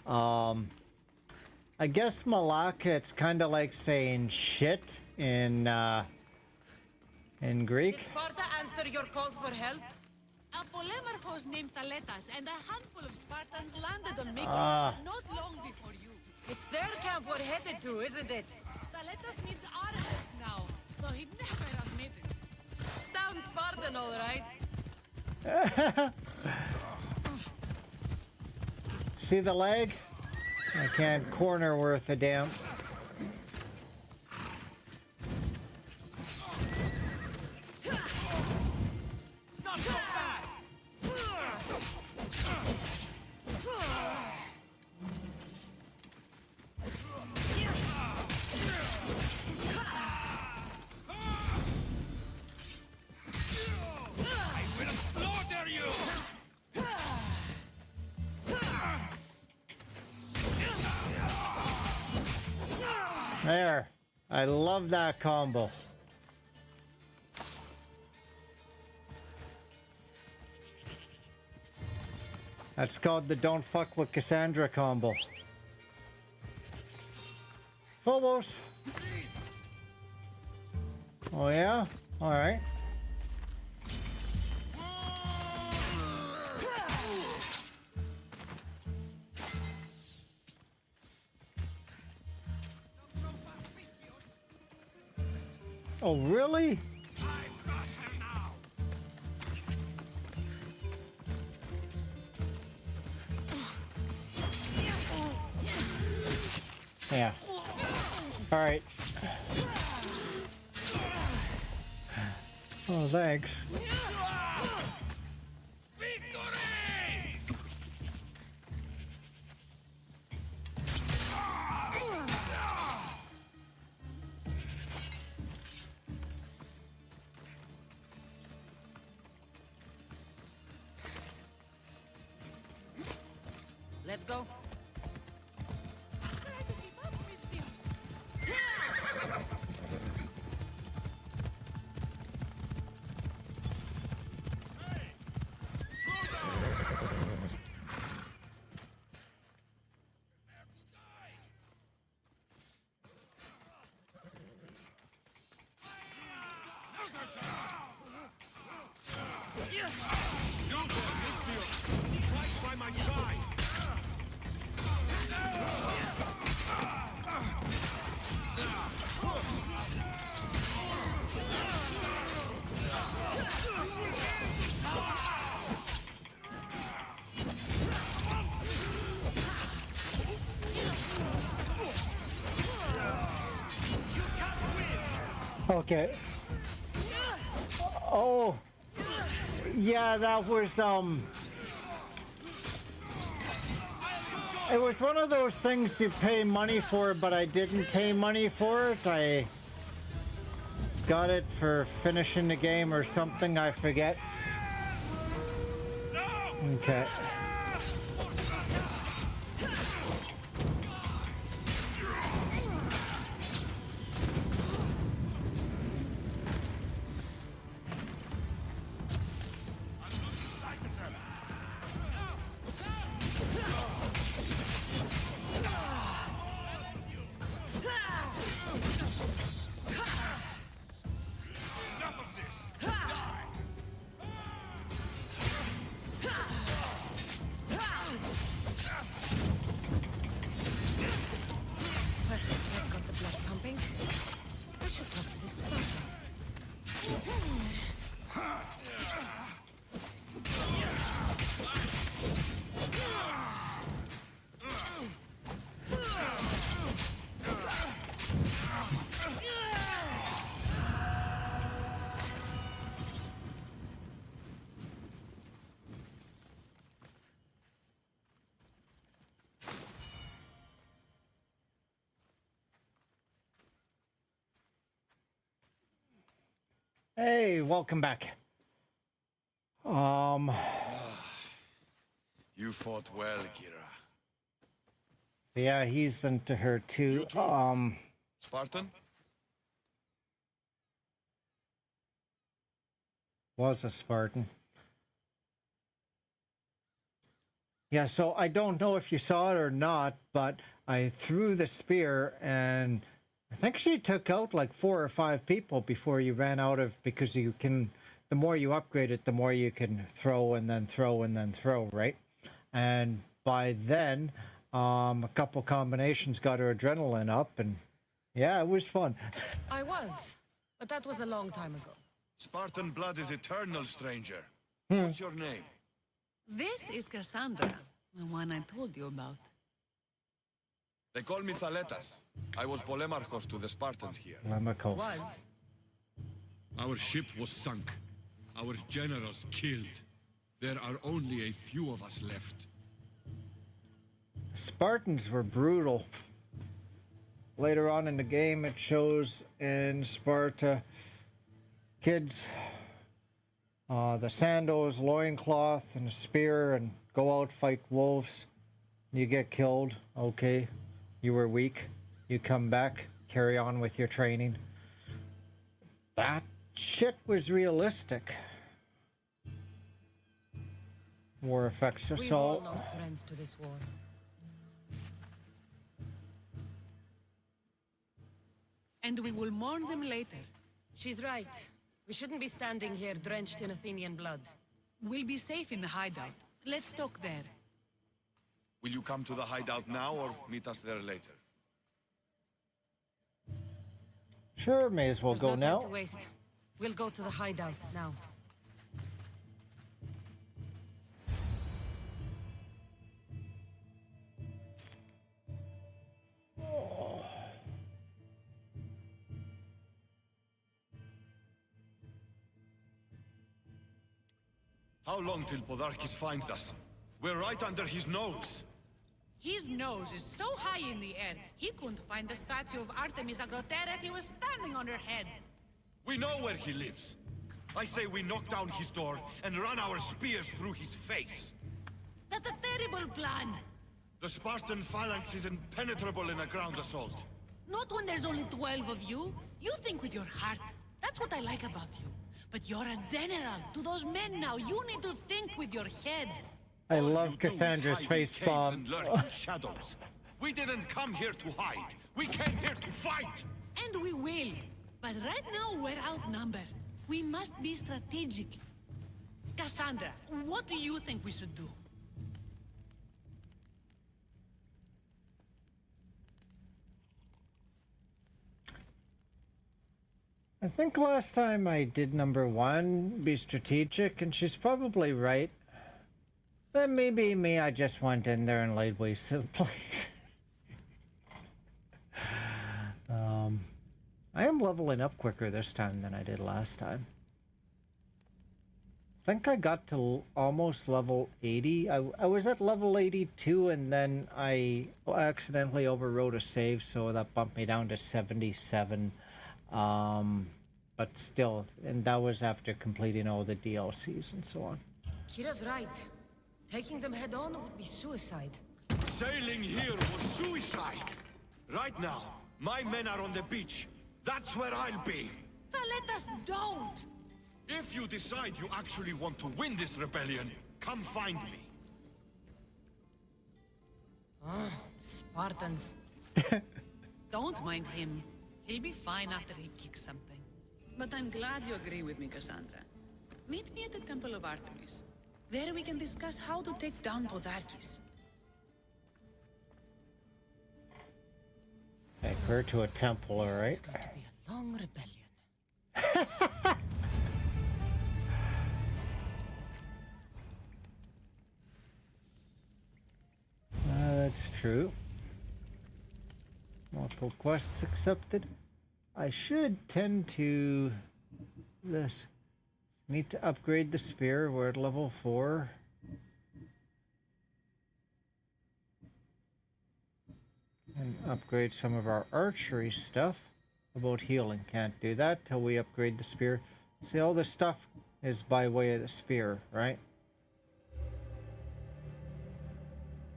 I guess Malacca, it's kind of like saying shit in Greek. Did Sparta answer your call for help? A polemarchos named Thaletas and a handful of Spartans landed on Mykonos not long before you. It's their camp we're headed to, isn't it? Thaletas needs our help now, though he'd never admit it. Sounds Spartan, all right. See the leg? I can't corner worth a damn. Not so fast! I will slaughter you! There. I love that combo. That's called the don't fuck with Cassandra combo. Phobos. Oh yeah? Alright. Oh really? I've got her now! Yeah. Alright. Oh, thanks. Victory! Let's go. Right by my side! Okay. Oh. Yeah, that was it was one of those things you pay money for, but I didn't pay money for it. I got it for finishing the game or something, I forget. Okay. Hey, welcome back. Um, You fought well, Kira. yeah, he's into her too. You too. Spartan? Was a Spartan. Yeah, so I don't know if you saw it or not, but I threw the spear and I think she took out like 4 or 5 people before you ran out of, because you can, the more you upgrade it, the more you can throw and then throw and then throw, right? And by then, a couple combinations got her adrenaline up, and yeah, it was fun. I was, but that was a long time ago. Spartan blood is eternal, stranger. What's your name? This is Cassandra, the one I told you about. They call me Thaletas. I was Polemarchos to the Spartans here. Lemikos. Was. Our ship was sunk. Our generals killed. There are only a few of us left. Spartans were brutal. Later on in the game, it shows in Sparta, kids, the sandals, loincloth, and a spear, and go out, fight wolves. You get killed. Okay, you were weak. You come back, carry on with your training. That shit was realistic. War affects us We've all all. lost friends to this war. And we will mourn them later. She's right. We shouldn't be standing here drenched in Athenian blood. We'll be safe in the hideout. Let's talk there. Will you come to the hideout now or meet us there later? Sure, may as well There's go no now. time to waste. We'll go to the hideout now. How long till Podarkis finds us? We're right under his nose. His nose is so high in the air, he couldn't find the statue of Artemis Agrotera if he was standing on her head. We know where he lives. I say we knock down his door and run our spears through his face. That's a terrible plan. The Spartan phalanx is impenetrable in a ground assault. Not when there's only 12 of you. You think with your heart. That's what I like about you. But you're a general. To those men now, you need to think with your head. I All love you do is Cassandra's hide in face caves bomb. and lurk in shadows. We didn't come here to hide. We came here to fight. And we will. But right now, we're outnumbered. We must be strategic. Cassandra, what do you think we should do? I think last time I did number 1, be strategic, and she's probably right. Then maybe me, I just went in there and laid waste to the place. I am leveling up quicker this time than I did last time. I think I got to almost level 80. I was at level 82 and then I accidentally overwrote a save, so that bumped me down to 77. But still, and that was after completing all the DLCs and so on. Kira's right. Taking them head on would be suicide. Sailing here was suicide. Right now, my men are on the beach. That's where I'll be. Let us don't! If you decide you actually want to win this rebellion, come find me. Spartans. Don't mind him. He'll be fine after he kicks something. But I'm glad you agree with me, Cassandra. Meet me at the Temple of Artemis. There we can discuss how to take down Podarkis. Take her to a temple, alright? It's going to be a long rebellion. That's true. Multiple quests accepted. I should tend to this. Need to upgrade the spear. We're at level 4. And upgrade some of our archery stuff. About healing. Can't do that till we upgrade the spear. See, all this stuff is by way of the spear, right?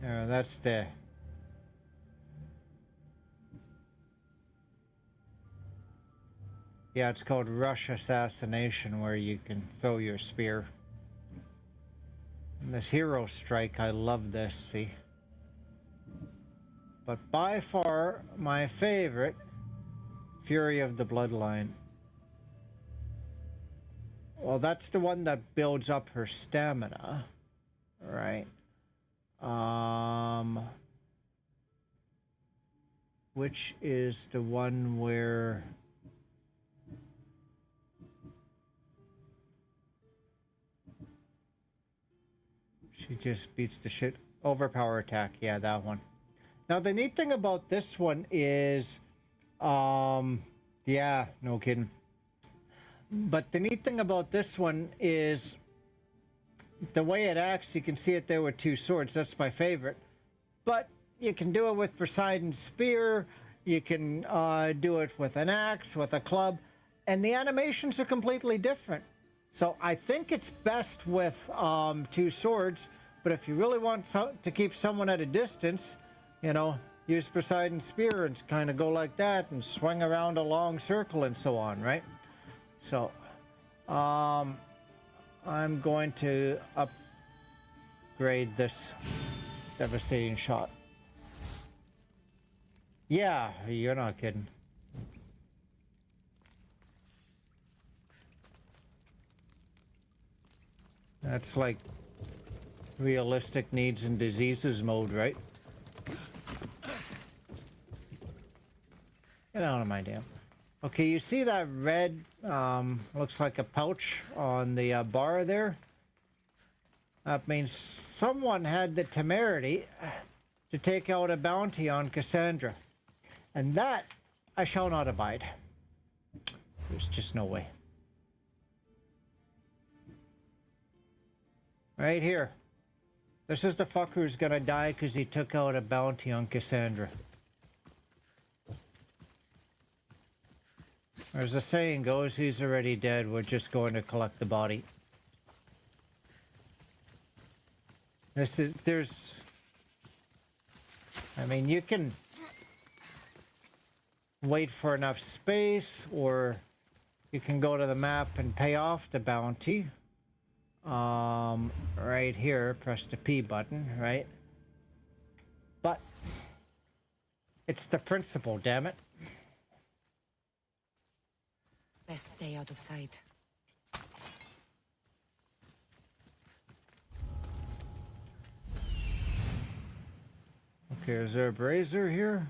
Yeah, that's the... Yeah, it's called rush assassination, where you can throw your spear. And this hero strike, I love this, see? But by far, my favorite, Fury of the Bloodline. Well, that's the one that builds up her stamina, right? Which is the one where... she just beats the shit. Overpower attack, yeah, that one. Now, the neat thing about this one is... yeah, no kidding. But the neat thing about this one is the way it acts. You can see it there with two swords. That's my favorite. But you can do it with Poseidon's spear. You can do it with an axe, with a club. And the animations are completely different. So I think it's best with two swords. But if you really want to keep someone at a distance, you know, use Poseidon's spear and kind of go like that and swing around a long circle and so on, right? So, I'm going to upgrade this devastating shot. Yeah, you're not kidding. That's like realistic needs and diseases mode, right? Get out of my damn. Okay, you see that red, looks like a pouch on the bar there? That means someone had the temerity to take out a bounty on Cassandra. And that I shall not abide. There's just no way. Right here. This is the fucker who's gonna die because he took out a bounty on Cassandra. As the saying goes, he's already dead. We're just going to collect the body. There's... I mean, you can wait for enough space, or you can go to the map and pay off the bounty. Right here, press the P button, right? But it's the principle, damn it. Best stay out of sight. Okay, is there a brazier here?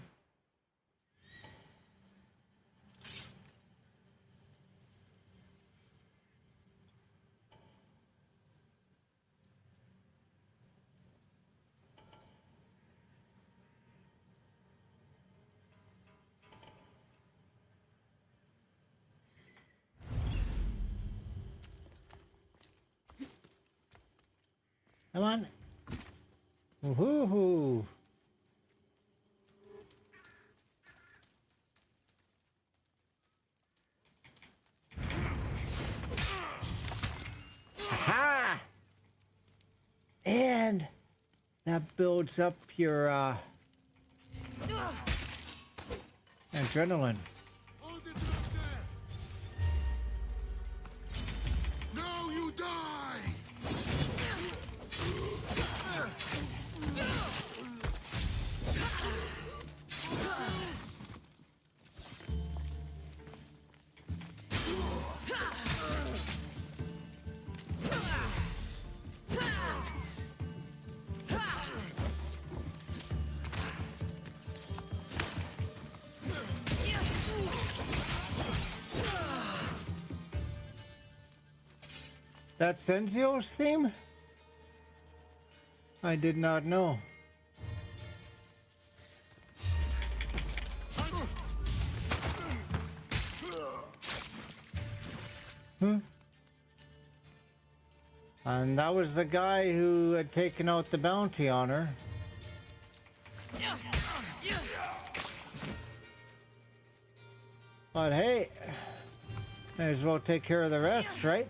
Come on. Woohoo! Aha! And that builds up your adrenaline. Hold it right there! Now you die! That's Enzio's theme? I did not know. And that was the guy who had taken out the bounty on her. But hey, May as well take care of the rest, right?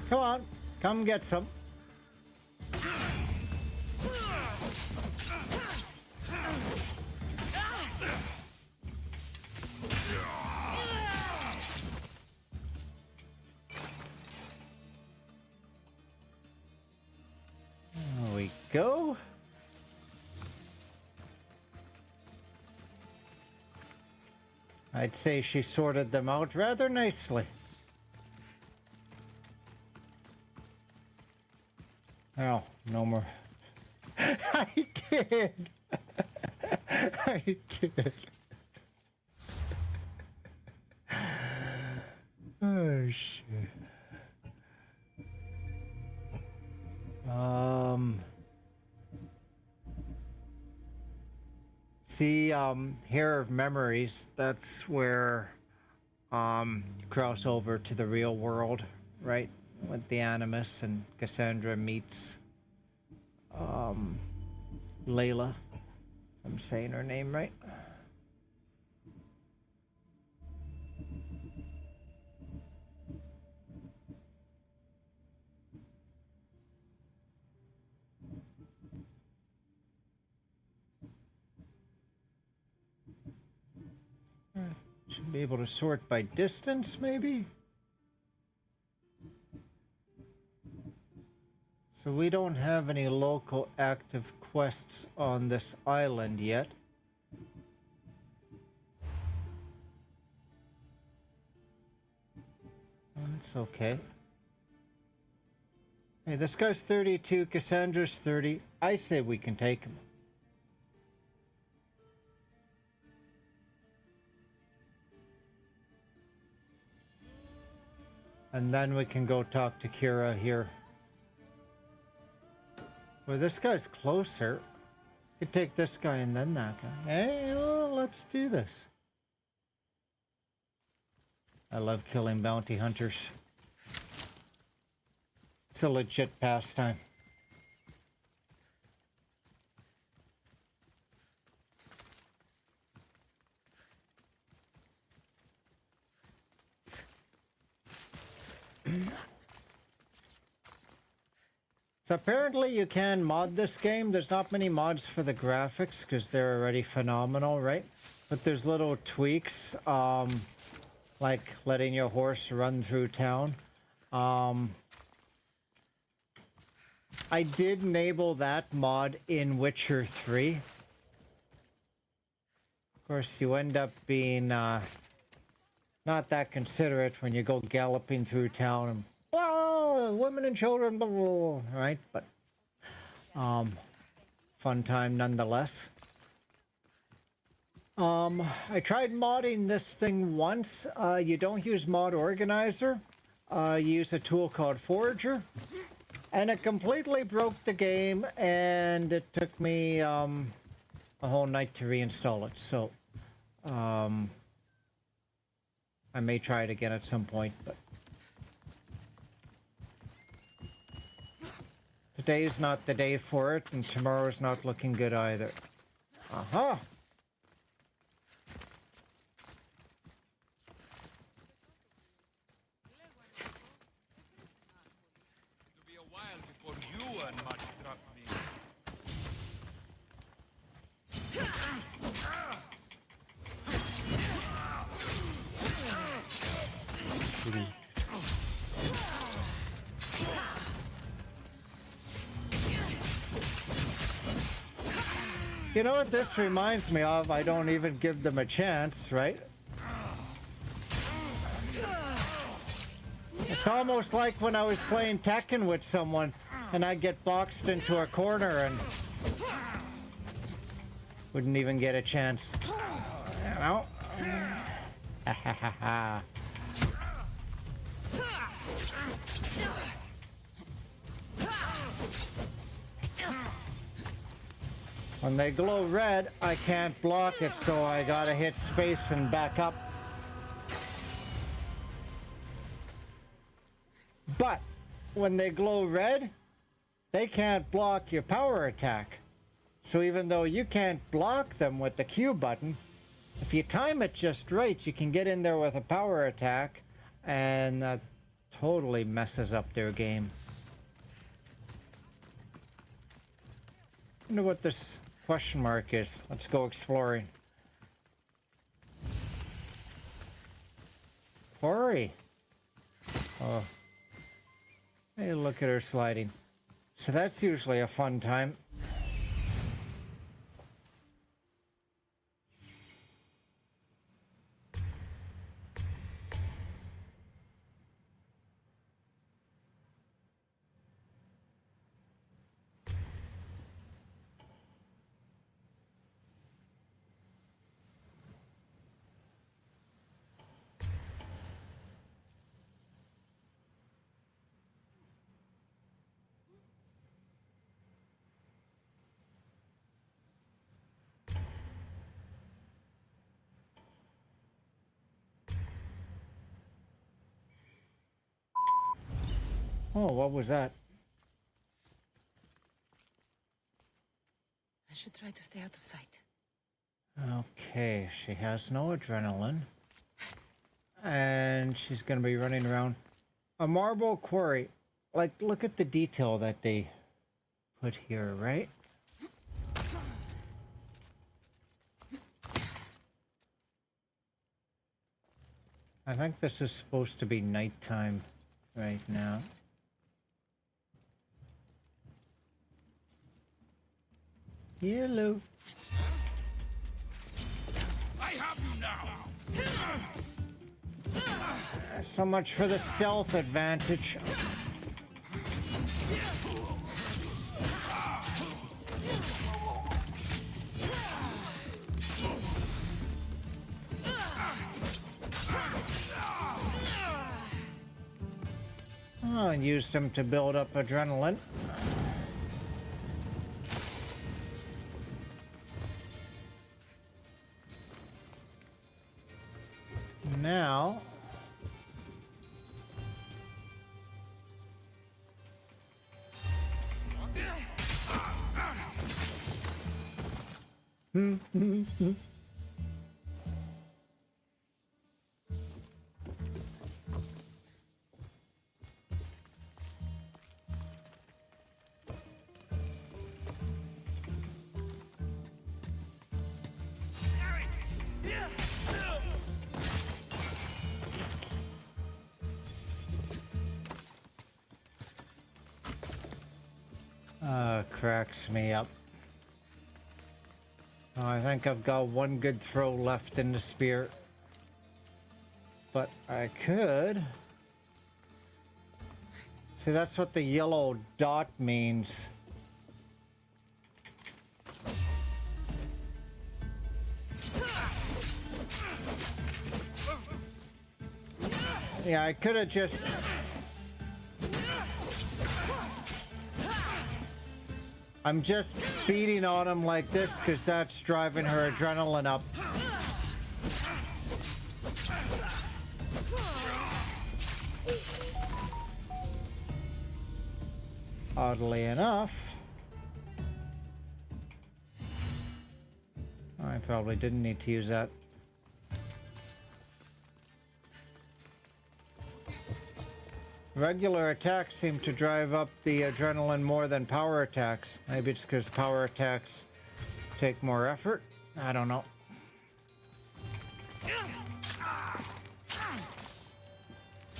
Come on, come get some. There we go. I'd say she sorted them out rather nicely. Oh, no more. I did. I did. Oh, shit. See, here of memories, that's where, you cross over to the real world, right? With the Animus and Cassandra meets, Layla. If I'm saying her name right. Should be able to sort by distance, maybe? So we don't have any local active quests on this island yet. That's okay. Hey, this guy's 32, Cassandra's 30. I say we can take him. And then we can go talk to Kira here. Well, this guy's closer. Could take this guy and then that guy. Hey, well, let's do this. I love killing bounty hunters. It's a legit pastime. So apparently you can mod this game. There's not many mods for the graphics because they're already phenomenal, right? But there's little tweaks, like letting your horse run through town. I did enable that mod in Witcher 3. Of course, you end up being not that considerate when you go galloping through town and women and children, blah, blah, blah, right? But fun time nonetheless. I tried modding this thing once. You don't use Mod Organizer. You use a tool called Forager. And it completely broke the game, and it took me a whole night to reinstall it. So I may try it again at some point, but today's not the day for it, and tomorrow's not looking good either. Aha! It'll be a while before you earn much drop me. You know what this reminds me of? I don't even give them a chance, right? It's almost like when I was playing Tekken with someone and I'd get boxed into a corner and wouldn't even get a chance. You know? When they glow red, I can't block it, so I gotta hit space and back up. But when they glow red, they can't block your power attack. So even though you can't block them with the Q button, if you time it just right, you can get in there with a power attack, and that totally messes up their game. Wonder what this question mark is. Let's go exploring. Quarry. Oh. Hey, look at her sliding. So that's usually a fun time. Oh, what was that? I should try to stay out of sight. Okay, she has no adrenaline. And she's going to be running around. A marble quarry. Like, look at the detail that they put here, right? I think this is supposed to be nighttime right now. Hello. I have you now. So much for the stealth advantage. Oh, and used him to build up adrenaline. Now, cracks me up. Oh, I think I've got one good throw left in the spear. But I could. See, that's what the yellow dot means. Yeah, I could have just... I'm just beating on him like this because that's driving her adrenaline up. Oddly enough, I probably didn't need to use that. Regular attacks seem to drive up the adrenaline more than power attacks. Maybe it's because power attacks take more effort. I don't know.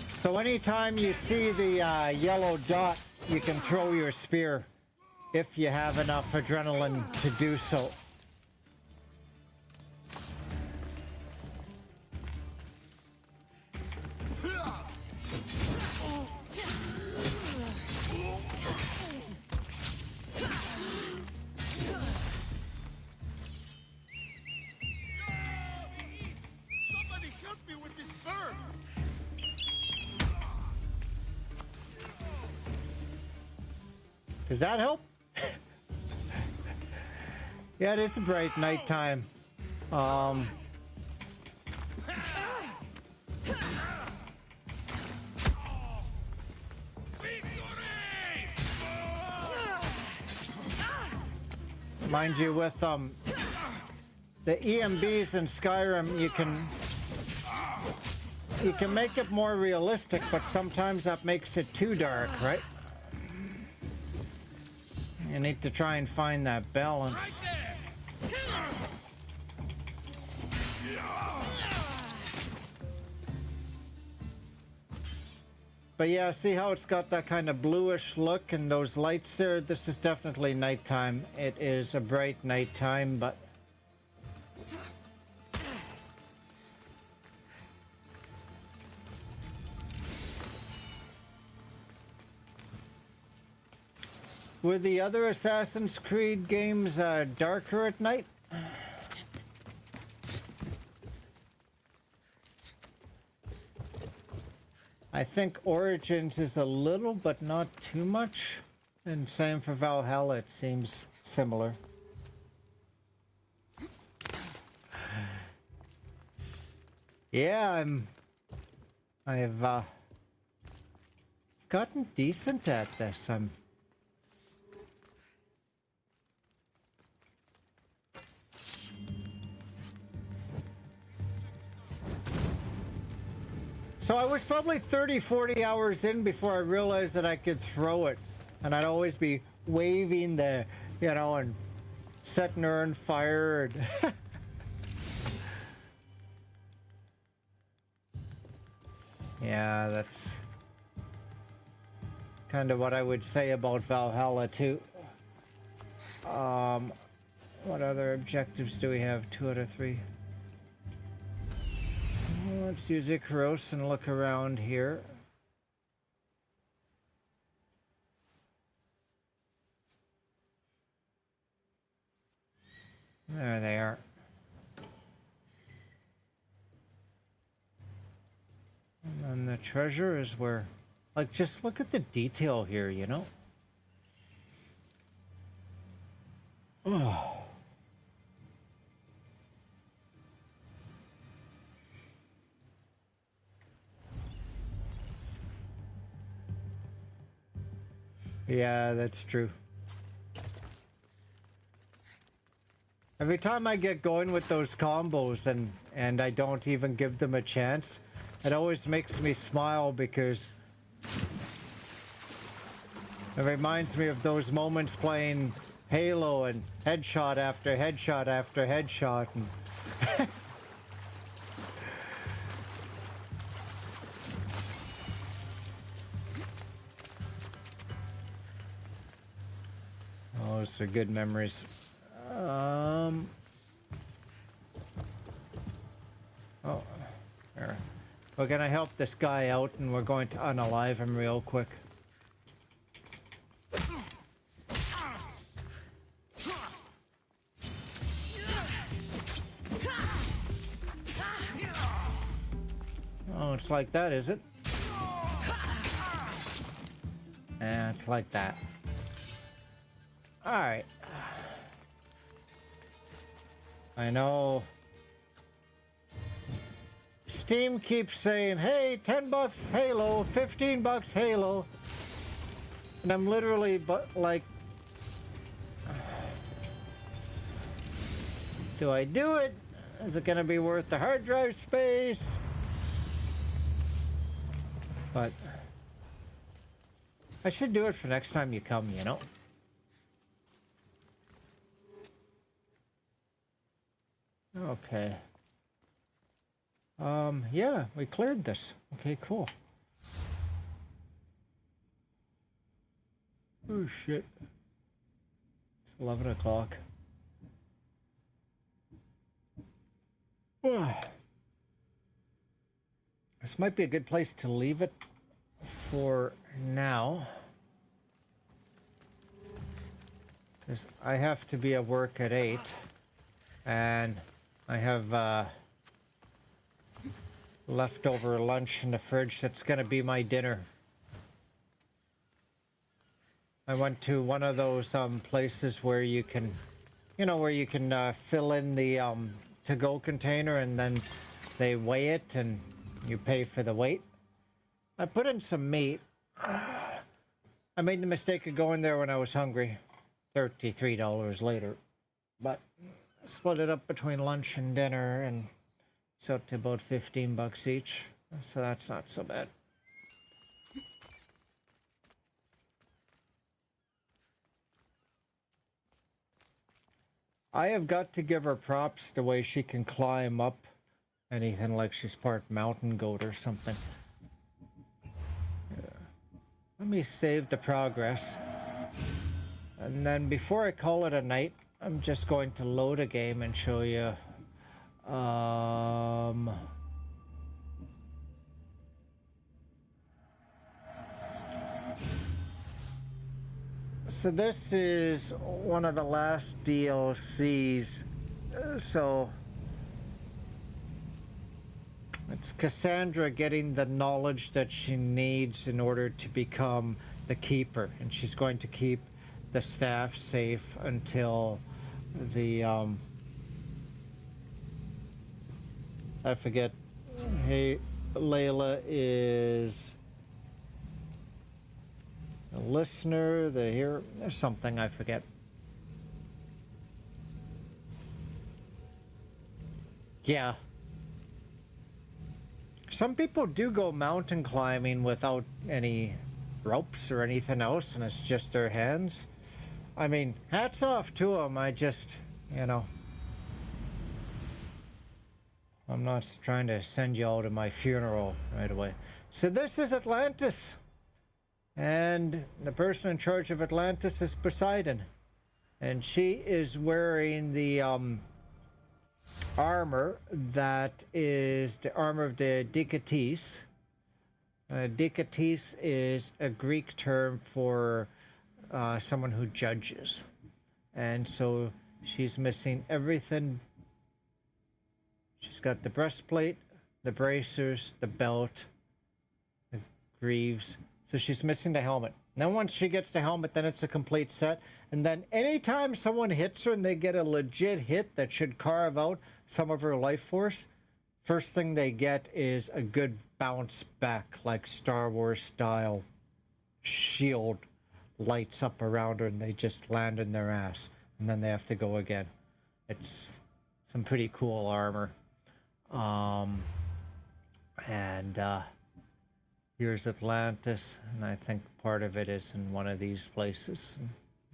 So anytime you see the yellow dot, you can throw your spear if you have enough adrenaline to do so. Does that help? Yeah, it is a bright nighttime. Mind you, with the EMBs in Skyrim, you can make it more realistic, but sometimes that makes it too dark, right? You need to try and find that balance. But yeah, see how it's got that kind of bluish look and those lights there? This is definitely nighttime. It is a bright nighttime, but were the other Assassin's Creed games darker at night? I think Origins is a little, but not too much. And same for Valhalla, it seems similar. Yeah, I've gotten decent at this. So I was probably 30, 40 hours in before I realized that I could throw it. And I'd always be waving the, you know, and setting her on fire. And yeah, that's kind of what I would say about Valhalla too. What other objectives do we have? 2 out of 3. Let's use Icaros and look around here. There they are. And then the treasure is where, like, just look at the detail here, you know? Oh. Yeah, that's true. Every time I get going with those combos and I don't even give them a chance, it always makes me smile because it reminds me of those moments playing Halo and headshot after headshot after headshot. And oh, those are good memories. Oh, there. We're gonna help this guy out, and we're going to unalive him real quick. Oh, it's like that, is it? Yeah, it's like that. All right. I know Steam keeps saying, hey, $10 Halo, $15 Halo. And I'm literally like, do I do it? Is it going to be worth the hard drive space? But I should do it for next time you come, you know? Okay. Yeah, we cleared this. Okay, cool. Oh, shit. It's 11 o'clock. This might be a good place to leave it for now. Because I have to be at work at 8. And I have leftover lunch in the fridge that's going to be my dinner. I went to one of those places where you can You know, where you can fill in the to-go container and then they weigh it and you pay for the weight. I put in some meat. I made the mistake of going there when I was hungry. $33 later. But I split it up between lunch and dinner and it's out to about 15 bucks each. So that's not so bad. I have got to give her props the way she can climb up anything like she's part mountain goat or something. Yeah. Let me save the progress. And then before I call it a night, I'm just going to load a game and show you. So this is one of the last DLCs. So it's Cassandra getting the knowledge that she needs in order to become the keeper, and she's going to keep the staff safe until the I forget. Hey, Layla is a listener, the here, there's something I forget. Yeah. Some people do go mountain climbing without any ropes or anything else, and it's just their hands. I mean, hats off to them. I just, you know, I'm not trying to send you all to my funeral right away. So this is Atlantis. And the person in charge of Atlantis is Poseidon. And she is wearing the armor that is the armor of the Dikatis. Dikatis is a Greek term for someone who judges. And so she's missing everything. She's got the breastplate, the bracers, the belt, the greaves. So she's missing the helmet. Then once she gets the helmet, then it's a complete set. And then anytime someone hits her and they get a legit hit that should carve out some of her life force, first thing they get is a good bounce back, like Star Wars style shield lights up around her and they just land in their ass. And then they have to go again. It's some pretty cool armor. Here's Atlantis, and I think part of it is in one of these places.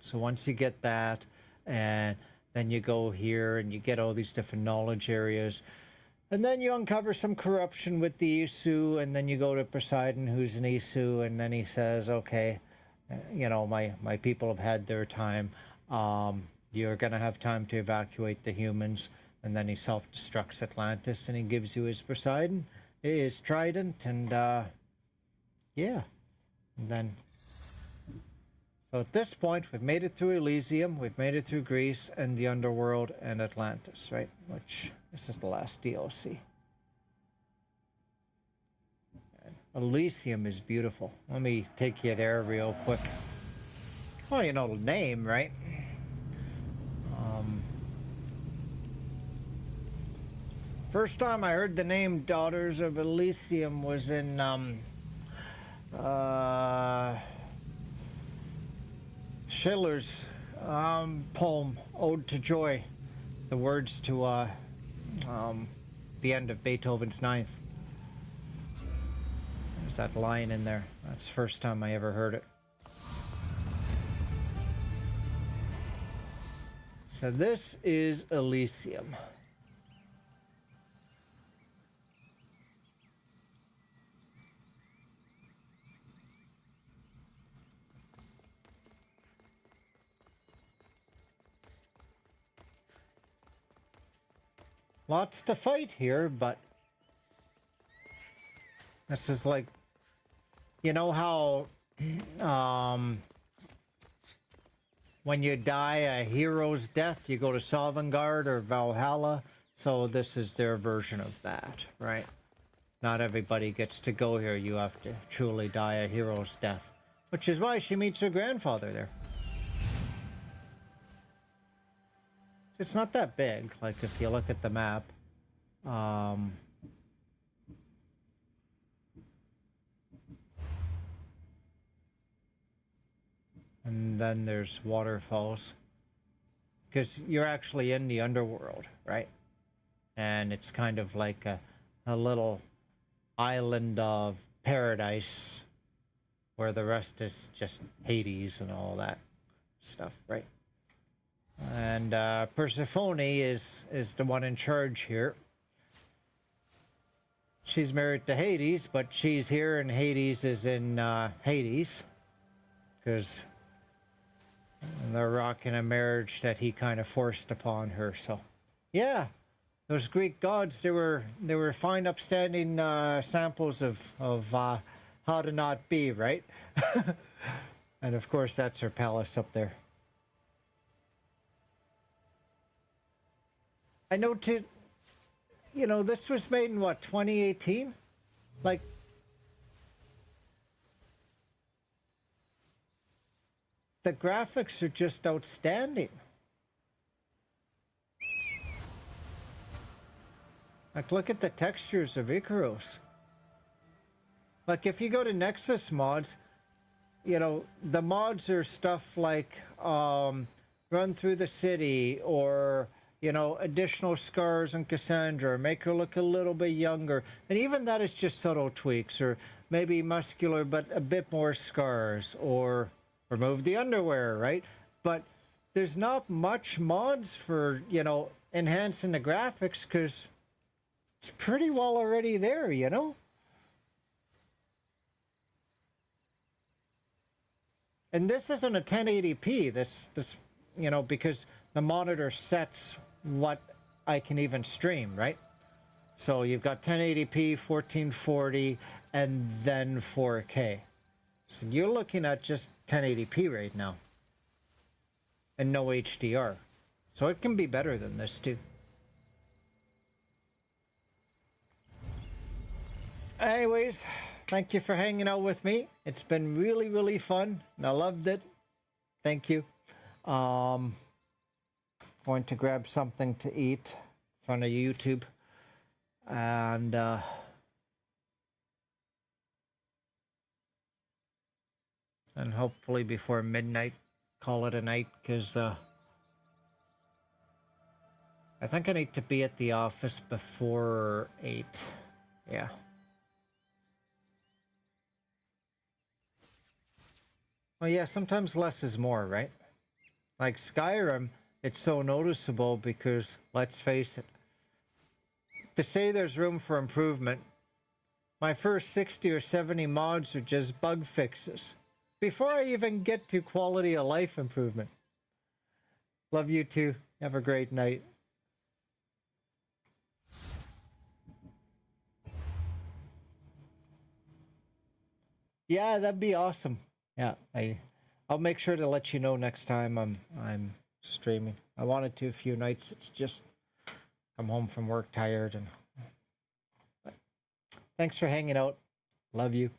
So once you get that, and then you go here and you get all these different knowledge areas, and then you uncover some corruption with the Isu, and then you go to Poseidon, who's an Isu, and then he says, okay, you know, my people have had their time. You're going to have time to evacuate the humans. And then he self-destructs Atlantis, and he gives you his Poseidon, his trident, and yeah. And then, so at this point, we've made it through Elysium, we've made it through Greece, and the underworld, and Atlantis, right? Which, this is the last DLC. And Elysium is beautiful. Let me take you there real quick. Well, you know the name, right? First time I heard the name Daughters of Elysium was in Schiller's poem, Ode to Joy. The words to the end of Beethoven's Ninth. There's that line in there. That's the first time I ever heard it. So this is Elysium. Lots to fight here, but this is like, you know how when you die a hero's death, you go to Sovngarde or Valhalla. So this is their version of that, right? Not everybody gets to go here. You have to truly die a hero's death, which is why she meets her grandfather there. It's not that big, like if you look at the map. And then there's waterfalls. Because you're actually in the underworld, right? And it's kind of like a little island of paradise where the rest is just Hades and all that stuff, right? And Persephone is the one in charge here. She's married to Hades, but she's here and Hades is in Hades. Because they're rocking a marriage that he kind of forced upon her. So, yeah, those Greek gods, they were fine, upstanding samples of how to not be, right? And of course, that's her palace up there. I know too, you know, this was made in what, 2018? Like, the graphics are just outstanding. Like, look at the textures of Icaros. Like, if you go to Nexus mods, you know, the mods are stuff like run through the city, or, you know, additional scars on Cassandra, make her look a little bit younger. And even that is just subtle tweaks, or maybe muscular but a bit more scars, or remove the underwear, right? But there's not much mods for, you know, enhancing the graphics, because it's pretty well already there, you know? And this isn't a 1080p, this, you know, because the monitor sets what I can even stream, right? So you've got 1080p, 1440, and then 4K. So you're looking at just 1080p right now. And no HDR. So it can be better than this too. Anyways, thank you for hanging out with me. It's been really, really fun. And I loved it. Thank you. Going to grab something to eat in front of YouTube. And hopefully before midnight, call it a night, because I think I need to be at the office before 8. Yeah. Well, yeah, sometimes less is more, right? Like Skyrim, it's so noticeable because, let's face it, to say there's room for improvement, my first 60 or 70 mods are just bug fixes before I even get to quality of life improvement. Love you too. Have a great night. Yeah, that'd be awesome. Yeah, I'll make sure to let you know next time I'm streaming. I wanted to a few nights. It's just I'm home from work tired, and but thanks for hanging out. Love you.